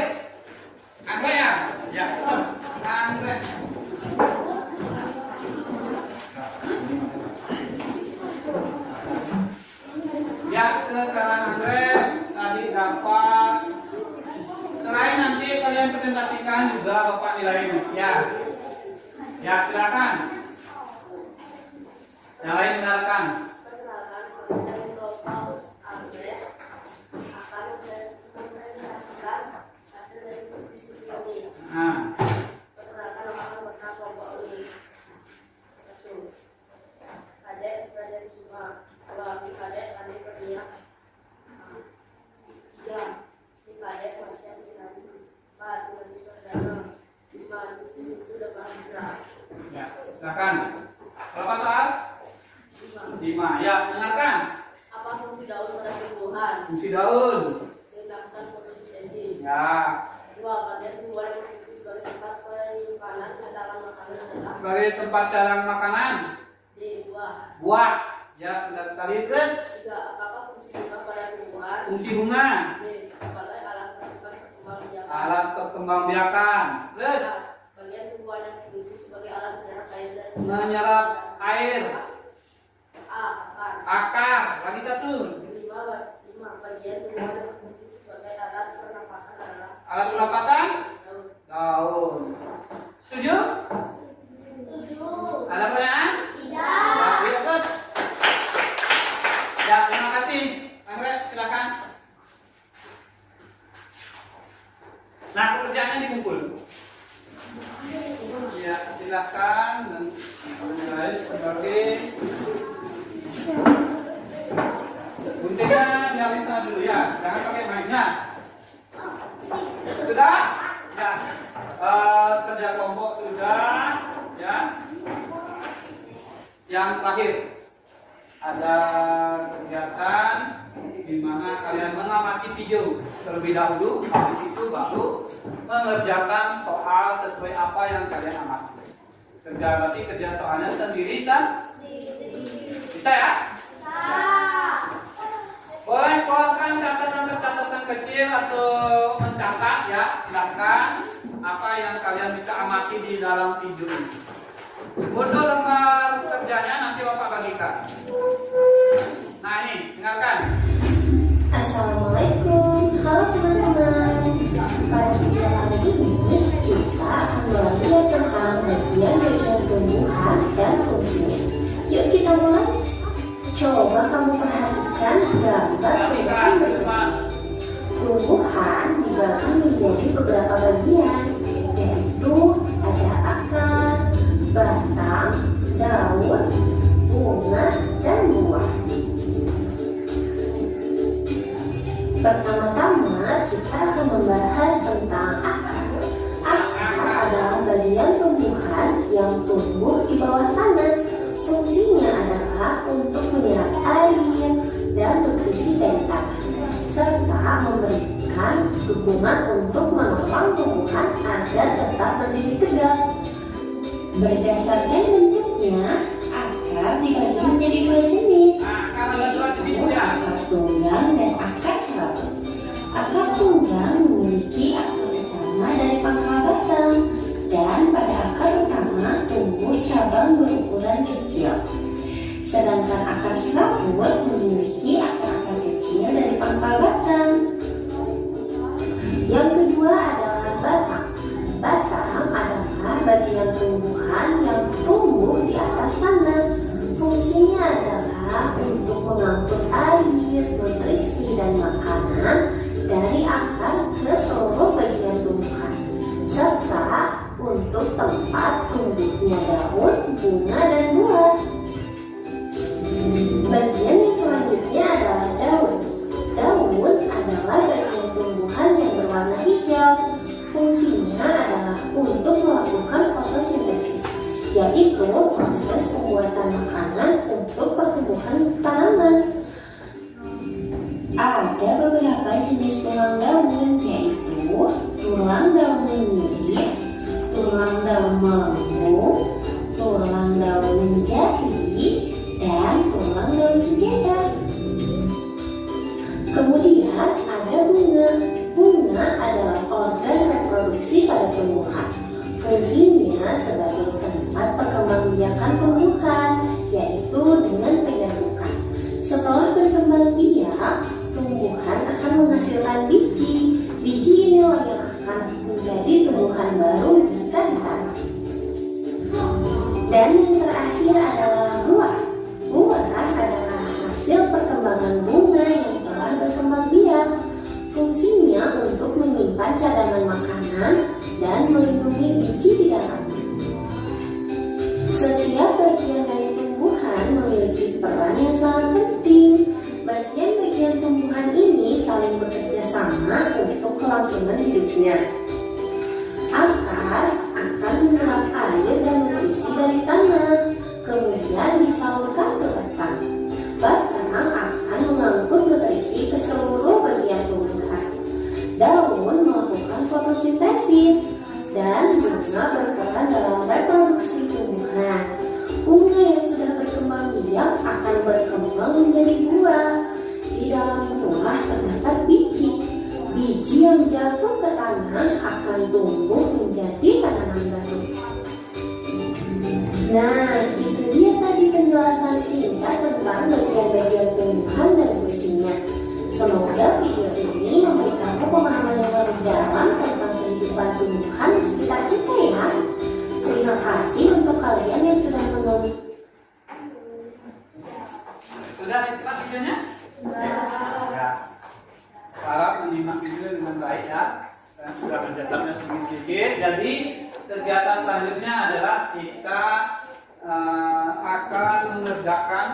Angga ya? Ya, Angga. Ya, sekarang Andre tadi dapat selain nanti kalian presentasi presentasikan juga Bapak nilainya. Ya. Ya, silakan. Yang lain dengarkan. Perkenalkan, Komandan Bapak Albert akan mempresentasikan hasil dari diskusi ini. Nah, Perkenalkan nama anggota kelompok ini. 1. Kadek Raden Suma. 2. Kadek Andi Perniak. 3. Kadek Masya Pinari. 4. Nadi Perdana. 5. Gusti Itu Dapat Hijrah. ya, silakan. Berapa soal? 5. Ya, dengarkan. Apa fungsi daun pada tumbuhan? Fungsi daun. Melakukan fotosintesis. Ya, 2. Bagian tumbuhan yang berfungsi sebagai tempat penyimpanan cadangan makanan adalah sebagai tempat cadangan makanan, D. Buah. buah. Ya, benar sekali. Terus 3. Apakah fungsi bunga pada tumbuhan? fungsi bunga, B. Sebagai alat melakukan perkembangbiakan. alat perkembangbiakan. Terus 4. Bagian tumbuhan yang berfungsi sebagai alat menyerap air dan menyerap air, A. Akar. akar. Lagi satu, 5. Bagian tumbuhan yang berfungsi sebagai alat pernapasan adalah alat pernapasan, daun. daun. Setuju? Setuju. Ada pertanyaan? Tidak. Ya, terus. Ya, terima kasih. Andre, silakan. Nah, pekerjaannya dikumpul. Ya, silakan dan menilai sebagai guntingnya nyalin sana dulu ya, jangan pakai mainnya. Sudah? Ya. Kerja kelompok sudah. Ya. Yang terakhir ada kegiatan di mana kalian mengamati video terlebih dahulu, habis itu baru mengerjakan soal sesuai apa yang kalian amati. Berarti kerja soalnya sendiri, bisa ya? Boleh keluarkan catatan kecil atau mencatat ya, silahkan apa yang kalian bisa amati di dalam video ini. Untuk lembar kerjanya nanti Bapak bagikan. Nah ini, dengarkan. Assalamualaikum, halo teman-teman. Pada video kali ini kita akan belajar tentang bagian-bagian tumbuhan dan fungsinya. Yuk kita mulai. Coba kamu perhatikan gambar tumbuhan berikut. Tumbuhan dibagi menjadi beberapa bagian, yaitu ada akar, batang, daun, bunga, dan buah. Pertama-tama kita akan membahas tentang akar. Akar adalah bagian tumbuhan yang tumbuh di bawah tanah. Fungsinya adalah untuk menyerap air dan nutrisi dari tanah, serta memberikan dukungan untuk menopang tumbuhan agar tetap berdiri tegak. Berdasarkan bentuknya, akar dibagi menjadi dua jenis, akar tunggang dan akar serabut. Akar tunggang memiliki akar utama dari pangkal batang, dan pada akar utama tumbuh cabang berukuran kecil. Sedangkan akar serabut memiliki akar-akar kecil dari pangkal batang. Yang kedua adalah batang. Batang adalah bagian tumbuhan yang tumbuh di atas tanah. Fungsinya adalah untuk mengangkut air, nutrisi, dan makanan dari akar ke seluruh bagian tumbuhan, serta untuk tempat tumbuhnya daun, bunga, dan buah. Bagian yang selanjutnya adalah daun. Daun adalah bagian tumbuhan yang berwarna hijau. Fungsinya adalah untuk melakukan fotosintesis, yaitu proses pembuatan makanan untuk pertumbuhan tanaman. Ada beberapa jenis tulang daun, yaitu tulang daun menyirip, tulang daun melengkung, tulang daun menjadi, dan tulang daun sejajar. Kemudian ada bunga. Bunga adalah organ reproduksi pada tumbuhan. Fungsinya sebagai tempat perkembangbiakan tumbuhan, yaitu dengan penyerbukan. Setelah berkembang biak, tumbuhan akan menghasilkan biji. Biji inilah yang akan menjadi tumbuhan baru jika ditanam. Dan yang terakhir adalah buah. Buah adalah hasil perkembangan bunga yang telah berkembang biak. Fungsinya untuk menyimpan cadangan makanan dan melindungi biji di dalamnya. Setiap bagian dari tumbuhan memiliki peran yang sangat penting. Bagian-bagian tumbuhan ini saling bekerja sama untuk kelangsungan hidupnya. Akar akan menyerap air dan nutrisi dari tanah, kemudian disalurkan ke batang. Batang akan mengangkut nutrisi ke seluruh bagian tumbuhan. Daun melakukan fotosintesis dan bunga berperan dalam reproduksi tumbuhan. Bunga yang sudah berkembang biak akan berkembang menjadi buah. Di dalam buah terdapat biji. Biji yang jatuh ke tanah akan tumbuh menjadi tanaman baru. Nah, itu dia tadi penjelasan singkat tentang bagian-bagian tumbuhan dan fungsinya. Semoga video ini memberi kamu pemahaman yang lebih dalam tentang kehidupan tumbuhan di sekitar kita ya. Terima kasih untuk kalian yang sudah menonton. Sudah disimak videonya? Ya. Harap menyimak video dengan baik ya. Dan sudah mencatatnya sedikit-sedikit. Jadi kegiatan selanjutnya adalah kita akan mengerjakan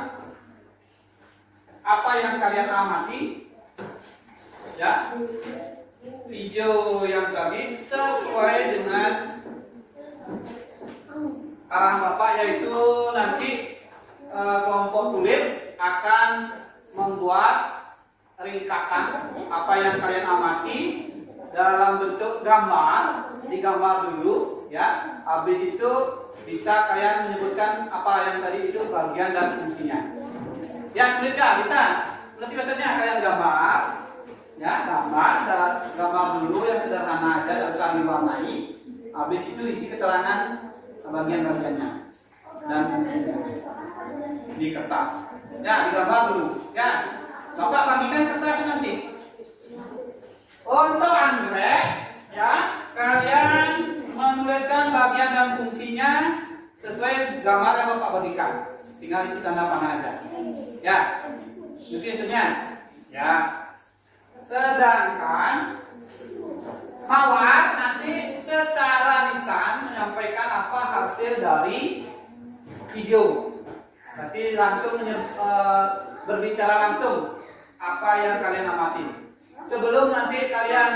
apa yang kalian amati. Ya, video yang tadi sesuai dengan arahan Bapak, yaitu nanti kelompok tulis akan membuat ringkasan apa yang kalian amati dalam bentuk gambar, digambar dulu ya. Habis itu bisa kalian menyebutkan apa yang tadi itu bagian dan fungsinya. Ya, tulis ya, bisa. Nanti biasanya kalian gambar. Ya, gambar dulu yang sederhana aja, tidak usah diwarnai. Habis itu isi keterangan bagian-bagiannya dan di kertas. Ya, digambar dulu. Ya, Bapak bagikan kertasnya nanti. Untuk anggrek, ya, kalian menuliskan bagian dan fungsinya sesuai gambar yang Bapak bagikan. Tinggal isi tanda panah aja. Ya, tulisnya. Ya. Sedangkan Mawar nanti secara lisan menyampaikan apa hasil dari video. Berarti langsung berbicara langsung apa yang kalian amati. Sebelum nanti kalian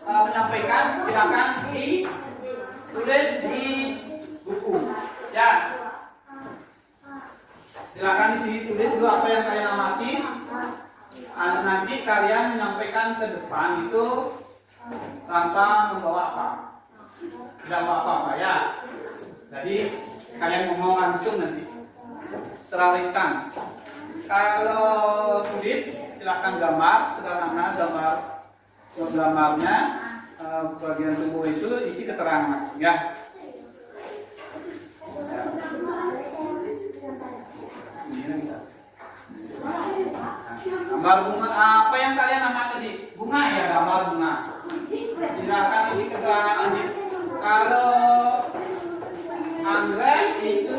menyampaikan, silakan ditulis di buku. Ya, silakan di sini tulis dulu apa yang kalian amati. Nanti kalian menyampaikan ke depan itu tanpa membawa apa, tidak bawa apa-apa ya. Jadi kalian ngomong langsung nanti secara lisan. Kalau tulis silahkan gambar sederhana, gambarnya bagian tubuh itu isi keterangan ya. Gambar bunga, apa yang kalian amati tadi? Bunga ya, gambar bunga. Silakan isi keterangan nanti. Kalau anggrek itu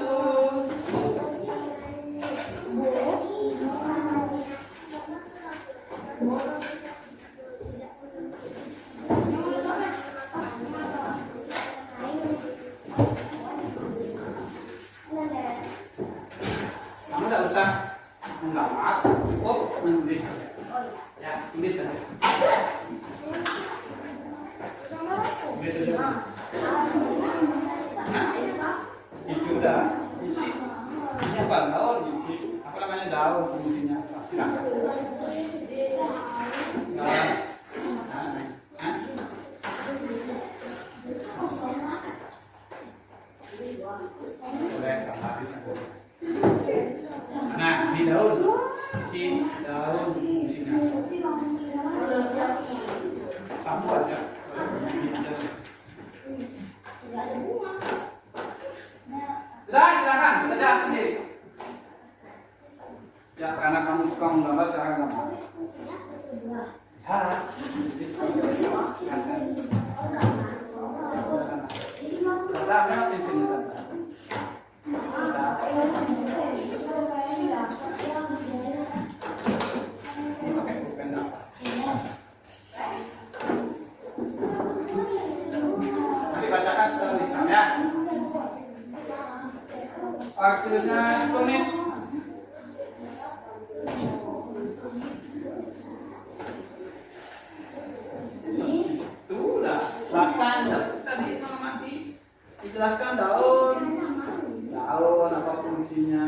kamu tidak usah menggambar, cukup menulis. Ya, tulis saja. Tulis saja. Nah, itu udah isi. Ini apa? Daun isi. Apa namanya daun fungsinya? Silakan. Nah, ini daun. Isi daun fungsinya. Sama aja. Sudah, silakan kerja sendiri. Ya, karena kamu suka menggambar, silakan gambar. Dibacakan secara lisan ya. Waktunya tulis. Itulah bahkan tadi mengamati dijelaskan daun apa fungsinya.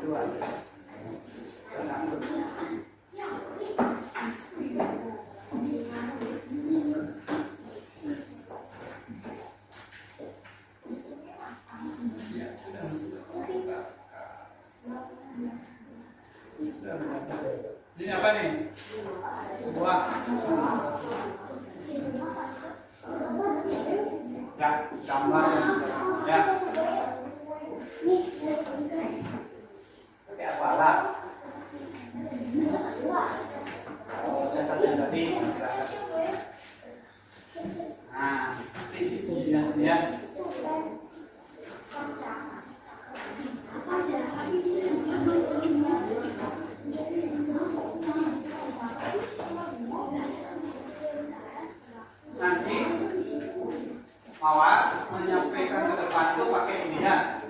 Itu aja. Ini apa nih? Buah. Ya, gambar. Ya. Pakai apa lah? Oh, catatan tadi. Nah, ini fungsinya ya. Nanti Mawar menyampaikan ke depan itu pakai ini ya,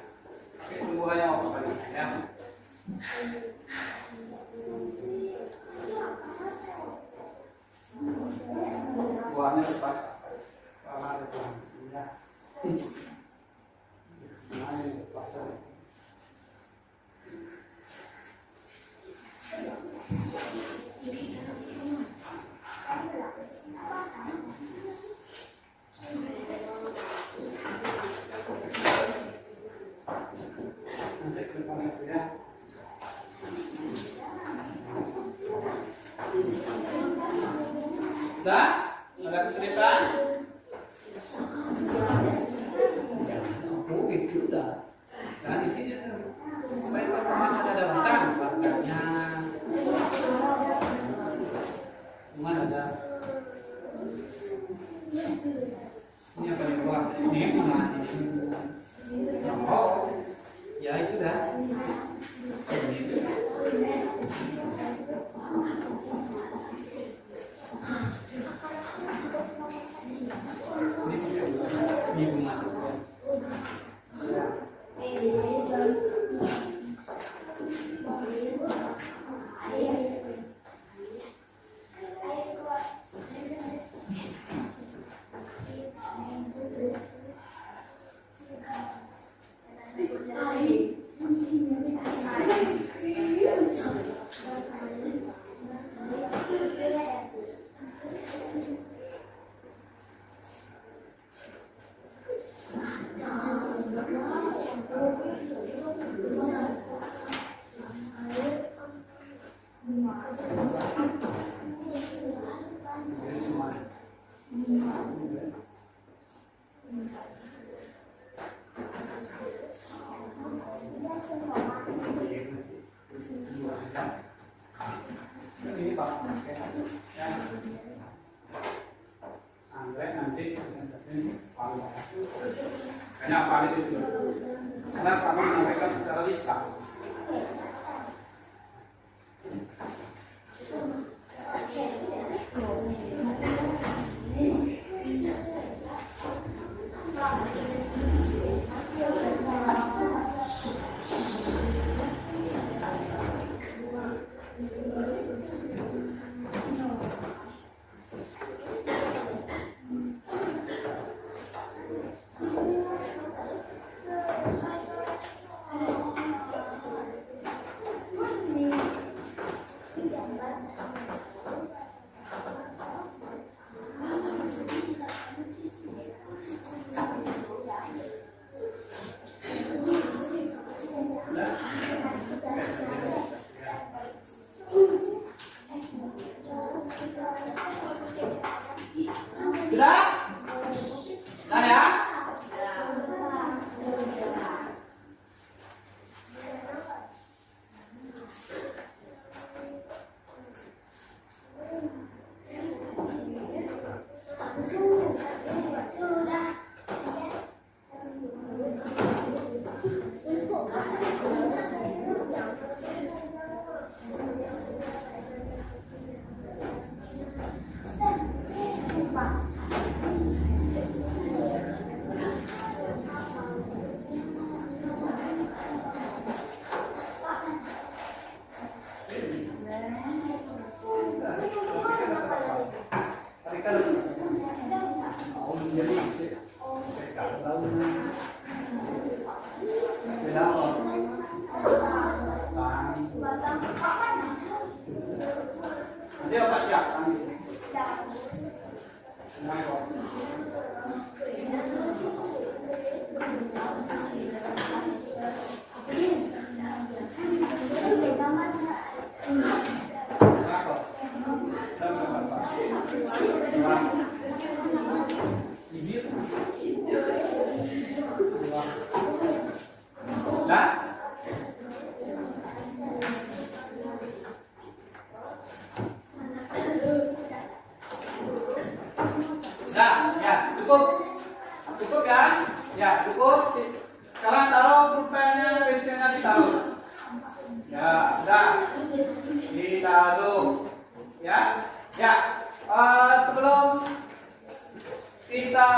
pakai tumbuhannya apa ya. Buahnya lepas, ya. Sudah? Ada kesulitan? Oh, itu udah. Nah, di sini supaya pertemuan ada batang, batangnya. Mana ada? Ini apa nih buat? Ini bunga. Oh, ya itu dah. Ini bunga saja. Ini Pak, ya. Anggrek nanti presentasinya paling. Karena paling itu. Karena kami menyampaikan secara lisan. jadi beda kok. Nanti apa siapkan? Semuanya kok. Cukup ya? Ya, cukup. Sekarang taruh pulpennya, pensilnya ditaruh. Ya, sudah. Ditaruh. Ya, ya. Sebelum kita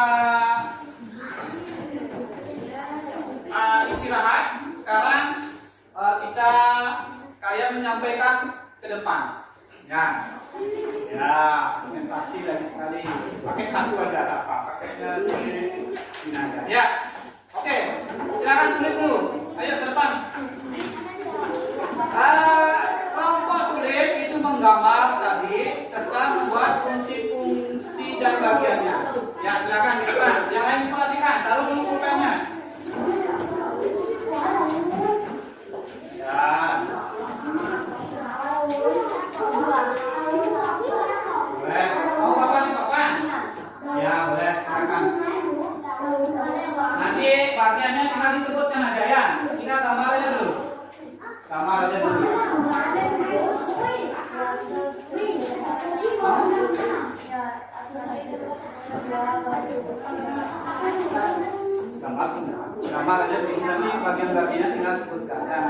istirahat, sekarang kita kayak menyampaikan ke depan. Ya. Ya, presentasi lagi sekali. Pakai satu aja, tak apa. Pakainya ini aja. Ya, oke. Silakan tulis dulu. Ayo ke depan. Kelompok tulis itu menggambar tadi serta membuat fungsi-fungsi dan bagiannya. Ya, silakan ke depan. Yang lain perhatikan. Taruh dulu pulpennya. Ya. Boleh. Mau apa nih Bapak? Ya boleh, silakan. Nanti bagiannya tinggal disebutkan aja ya. Kita gambar aja dulu. Gambar aja dulu. Gambar semua. Gambar aja dulu. Nanti bagian-bagiannya tinggal sebutkan ya.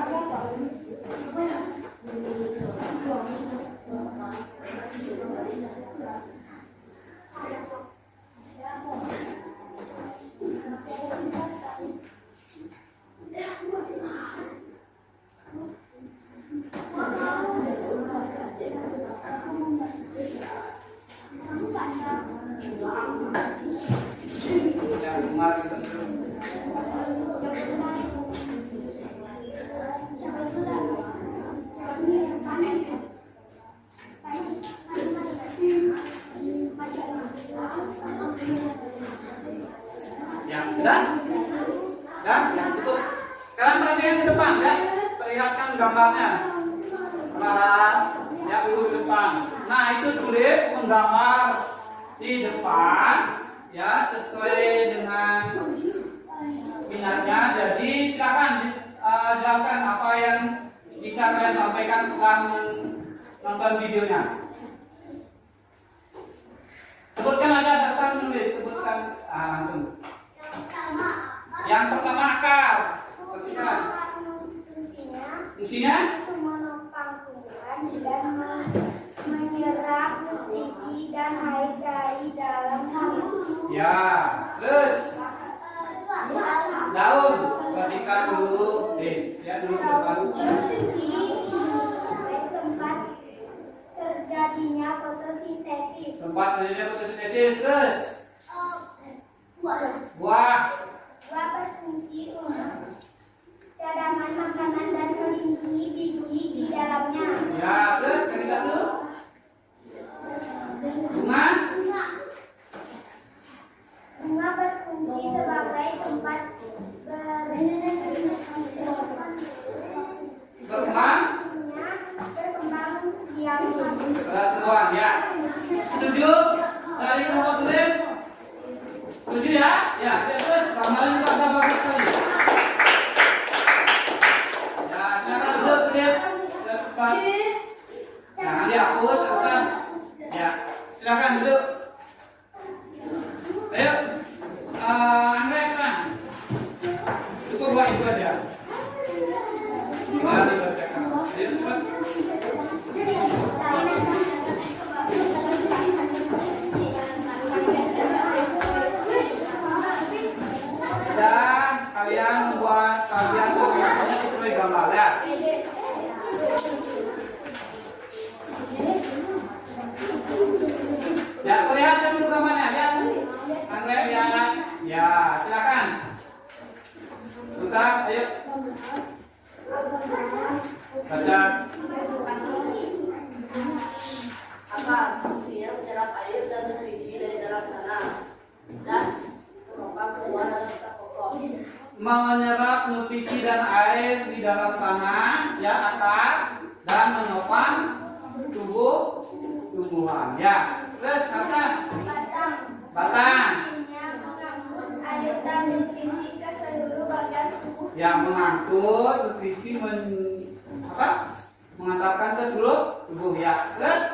Gambarnya ya dulu di depan. Nah itu tulis menggambar di depan ya sesuai dengan minatnya. Jadi silakan jelaskan apa yang bisa kalian sampaikan setelah menonton videonya. Sebutkan aja dasar menulis, sebutkan langsung. Yang pertama akar. Perhatikan. Fungsinya? Untuk menopang tumbuhan dan menyerap nutrisi dan air dari dalam tanah. Ya, terus daun. Perhatikan dulu, lihat dulu depan. Tempat terjadinya fotosintesis. Tempat terjadinya fotosintesis, terus buah. Buah berfungsi untuk cadangan makanan dan melindungi biji di dalamnya. Ya, terus yang satu bunga. Bunga berfungsi sebagai tempat berkembang biak. Pertumbuhan ya. Setuju? Dari kelompok tulis? Setuju ya? Ya, terus gambaran itu ada bagus sekali. Ya, silakan duduk tulis. Cepat. Jangan dihapus, Ustaz. Ya, silakan duduk. Ayo, Andres lah. Cukup buat itu aja. Tinggal dibacakan. Ayo, cepat. Dan kalian buat bagian gambarnya sesuai gambar ya. Ya, kelihatan gambarnya ya. Andres ya. Ya, silakan. Lukas, ayo. Baca. Akar fungsinya menyerap air dan nutrisi dari dalam tanah dan menopang tumbuhan dan tetap kokoh. Menyerap nutrisi dan air di dalam tanah, ya, akar, dan menopang tumbuhan. Ya, terus apa? Batang. Air dan nutrisi ke seluruh bagian tubuh. Yang mengangkut nutrisi mengantarkan ke seluruh tubuh, ya. Terus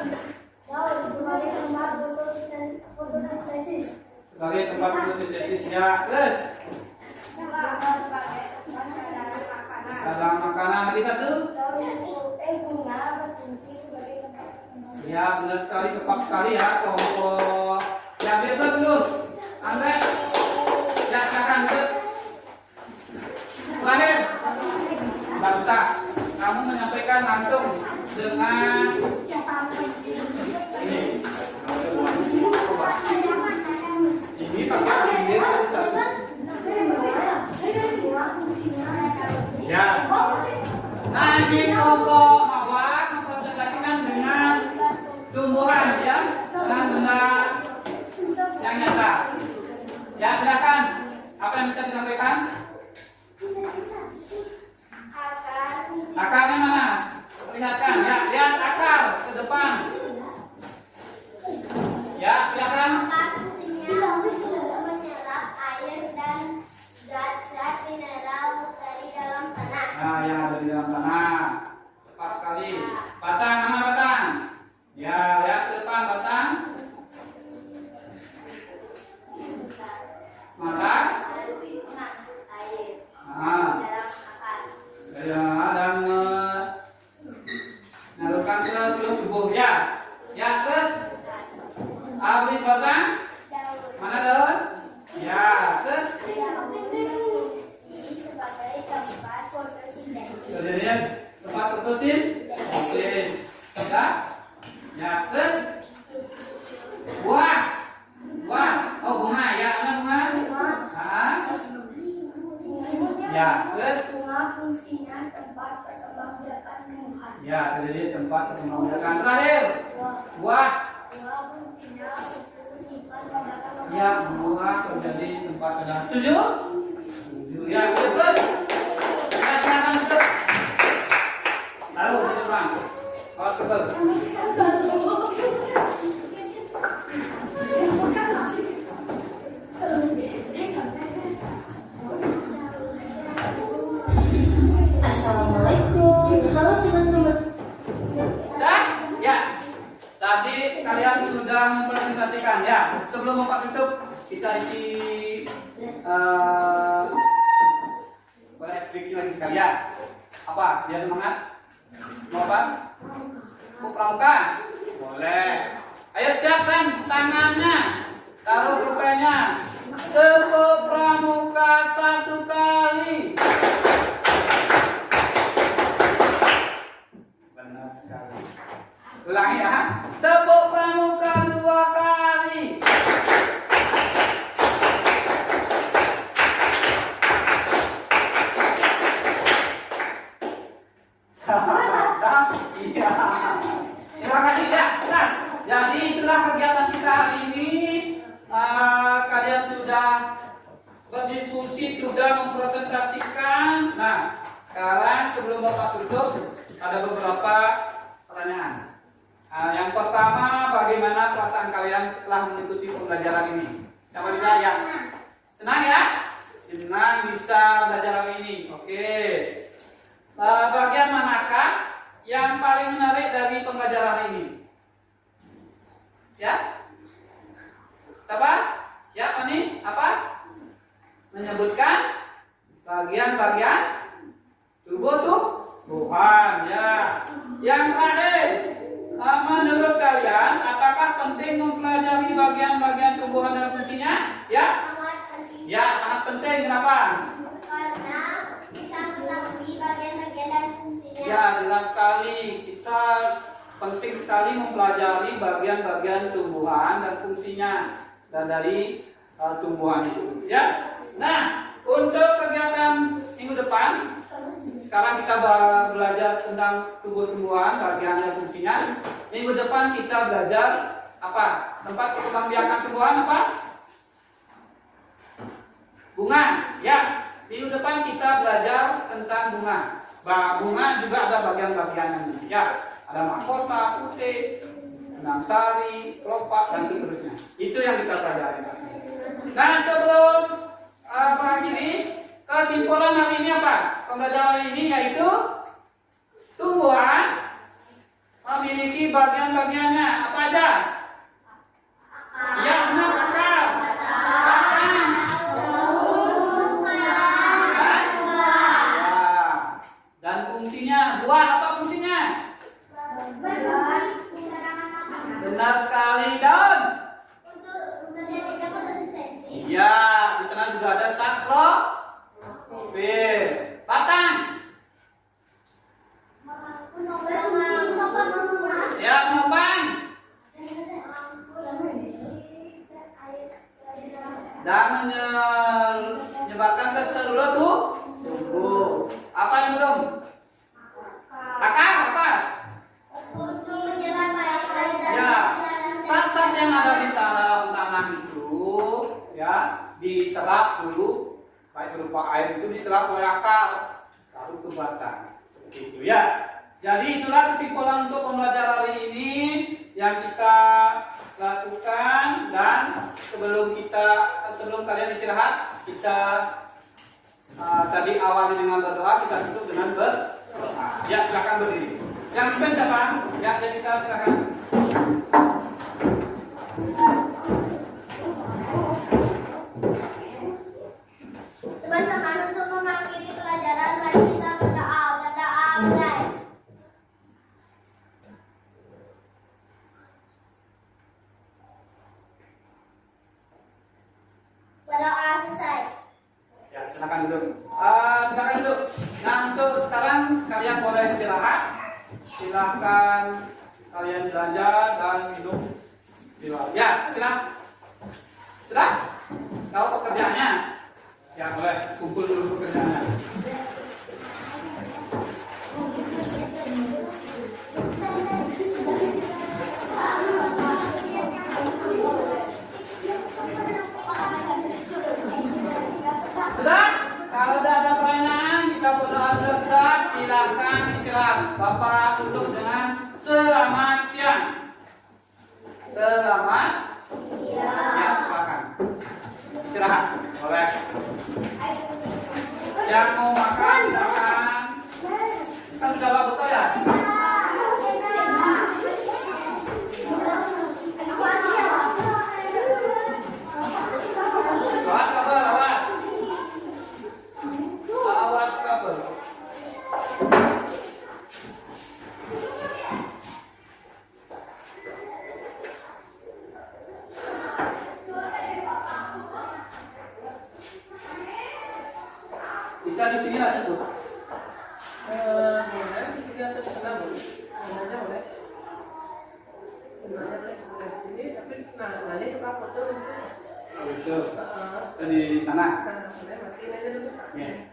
Sebagai tempat fotosintesis. sebagai tempat fotosintesis, ya. Terus Sebagai tempat cadangan makanan. dalam makanan lagi satu. Bunga berfungsi sebagai tempat penampungan. Ya, benar sekali, tepat sekali ya. Kelompok yang bebas dulu. Andre, ya silakan dulu. Terakhir, nggak usah. Kamu menyampaikan langsung dengan ini pakai pinggir satu. Ya. Nah, ini kelompok mawar mempresentasikan dengan tumbuhan, ya, dengan benda yang nyata. Ya, silakan. Apa yang bisa disampaikan? Akarnya mana? Perlihatkan, ya, lihat akar ke depan. Ya, silakan. Akar fungsinya menyerap air dan zat-zat mineral dari dalam tanah. Nah, yang ada di dalam tanah. Tepat sekali. Batang, mana batang? Ya, lihat ke depan batang. Mata. Mengangkut air Ah, dalam akar. ya, dan menyalurkan ke seluruh tubuh. Ya, ya, terus habis batang. Daun. Mana daun? Ya, terus Daun berfungsi sebagai tempat fotosintesis. kemudian tempat fotosintesis. Ya, ya, terus buah, buah, oh bunga, ya, mana bunga? Ah, ya, terus Bunga fungsinya tempat perkembangbiakan tumbuhan. ya, jadi tempat perkembangbiakan. Terakhir, buah, Bunga fungsinya untuk menyimpan pembakan ya, buah menjadi tempat cadangan. Setuju? Setuju, ya, terus, ya, silakan tutup. Lalu kita pulang. Awas betul. Assalamualaikum. Halo teman-teman. Sudah? Ya. Tadi kalian sudah mempresentasikan, ya. Sebelum Bapak tutup, kita isi boleh speaking lagi sekali, ya. Apa? Biar semangat. Mau apa? Mau pramuka? Boleh. Ayo siapkan tangannya. Taruh pulpennya. Tepuk pramuka 1 kali. Benar sekali. Ulangi ya. Tepuk pramuka 2 kali. Iya. Terima kasih ya. Nah, jadi itulah kegiatan kita hari ini. Kalian sudah berdiskusi, sudah mempresentasikan. Nah, sekarang sebelum Bapak tutup, ada beberapa pertanyaan. Yang pertama, bagaimana perasaan kalian setelah mengikuti pembelajaran ini? Siapa ditanya? Senang ya? Senang bisa belajar hari ini. Oke. Bagian manakah yang paling menarik dari pembelajaran hari ini? Ya? Apa? Ya, apa nih? Apa? Menyebutkan bagian-bagian tubuh Tuhan, ya. Yang terakhir, menurut kalian, apakah penting mempelajari bagian-bagian tumbuhan dan fungsinya? Ya? Ya, sangat penting. Kenapa? Karena bisa mengetahui bagian-bagian dan fungsinya. Ya, jelas sekali. Kita penting sekali mempelajari bagian-bagian tumbuhan dan fungsinya. Dan dari tumbuhan itu. Ya. Nah, untuk kegiatan minggu depan, sekarang kita belajar tentang tumbuh-tumbuhan, bagiannya, fungsinya. Minggu depan kita belajar apa? Tempat perkembangan tumbuhan apa? Bunga. Ya. Minggu depan kita belajar tentang bunga. Bunga juga ada bagian-bagiannya. Ya. Ada mahkota, putih, benang sari, kelopak, dan seterusnya. Itu yang kita pelajari. Nah, sebelum mengakhiri, kesimpulan hari ini apa? Pembelajaran hari ini yaitu tumbuhan memiliki bagian-bagiannya. Apa aja? Ya, benar, akar, batang, dan fungsinya. Buah apa fungsinya? Benar sekali, daun. Ya, di sana juga ada saklofil. Batang. Ya, penopang. Dan menyebabkan keseluruhan tubuh. Apa yang belum? Akar apa? Ya, zat-zat yang ada di dalam tanah itu ya diserap dulu, baik berupa air itu diserap oleh akar lalu ke batang, seperti itu ya. Jadi itulah kesimpulan untuk pembelajaran hari ini yang kita lakukan. Dan sebelum kalian istirahat, kita tadi awali dengan berdoa, kita tutup dengan berdoa. Ya, silakan berdiri. Yang pimpin siapa? Ya, jadi kita silakan. Teman-teman, untuk mengakhiri pelajaran, mari kita berdoa. Mulai. Berdoa selesai. Ya, silakan duduk. Silakan duduk. Nah, untuk sekarang kalian boleh istirahat. Silakan kalian belanja dan minum di luar. Ya, silakan. Sudah? Kalau pekerjaannya, ya boleh kumpul dulu pekerjaannya. Sudah? Kalau tidak ada pertanyaan, kita berdoa sudah. Silakan istirahat. Bapak tutup dengan selamat siang. Selamat siang. Ya, silakan. Istirahat. Boleh. Yang mau makan, silakan. Kan sudah bawa bekal ya? Awas kabel, awas. Awas kabel. Kita di sini lah cukup. Boleh, kita ke sana boleh. Nanya boleh. Nanya boleh di sini, tapi nanya itu apa foto di sini? Oh, itu. Di sana. Boleh, mati nanya dulu. Ya.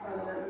Boleh.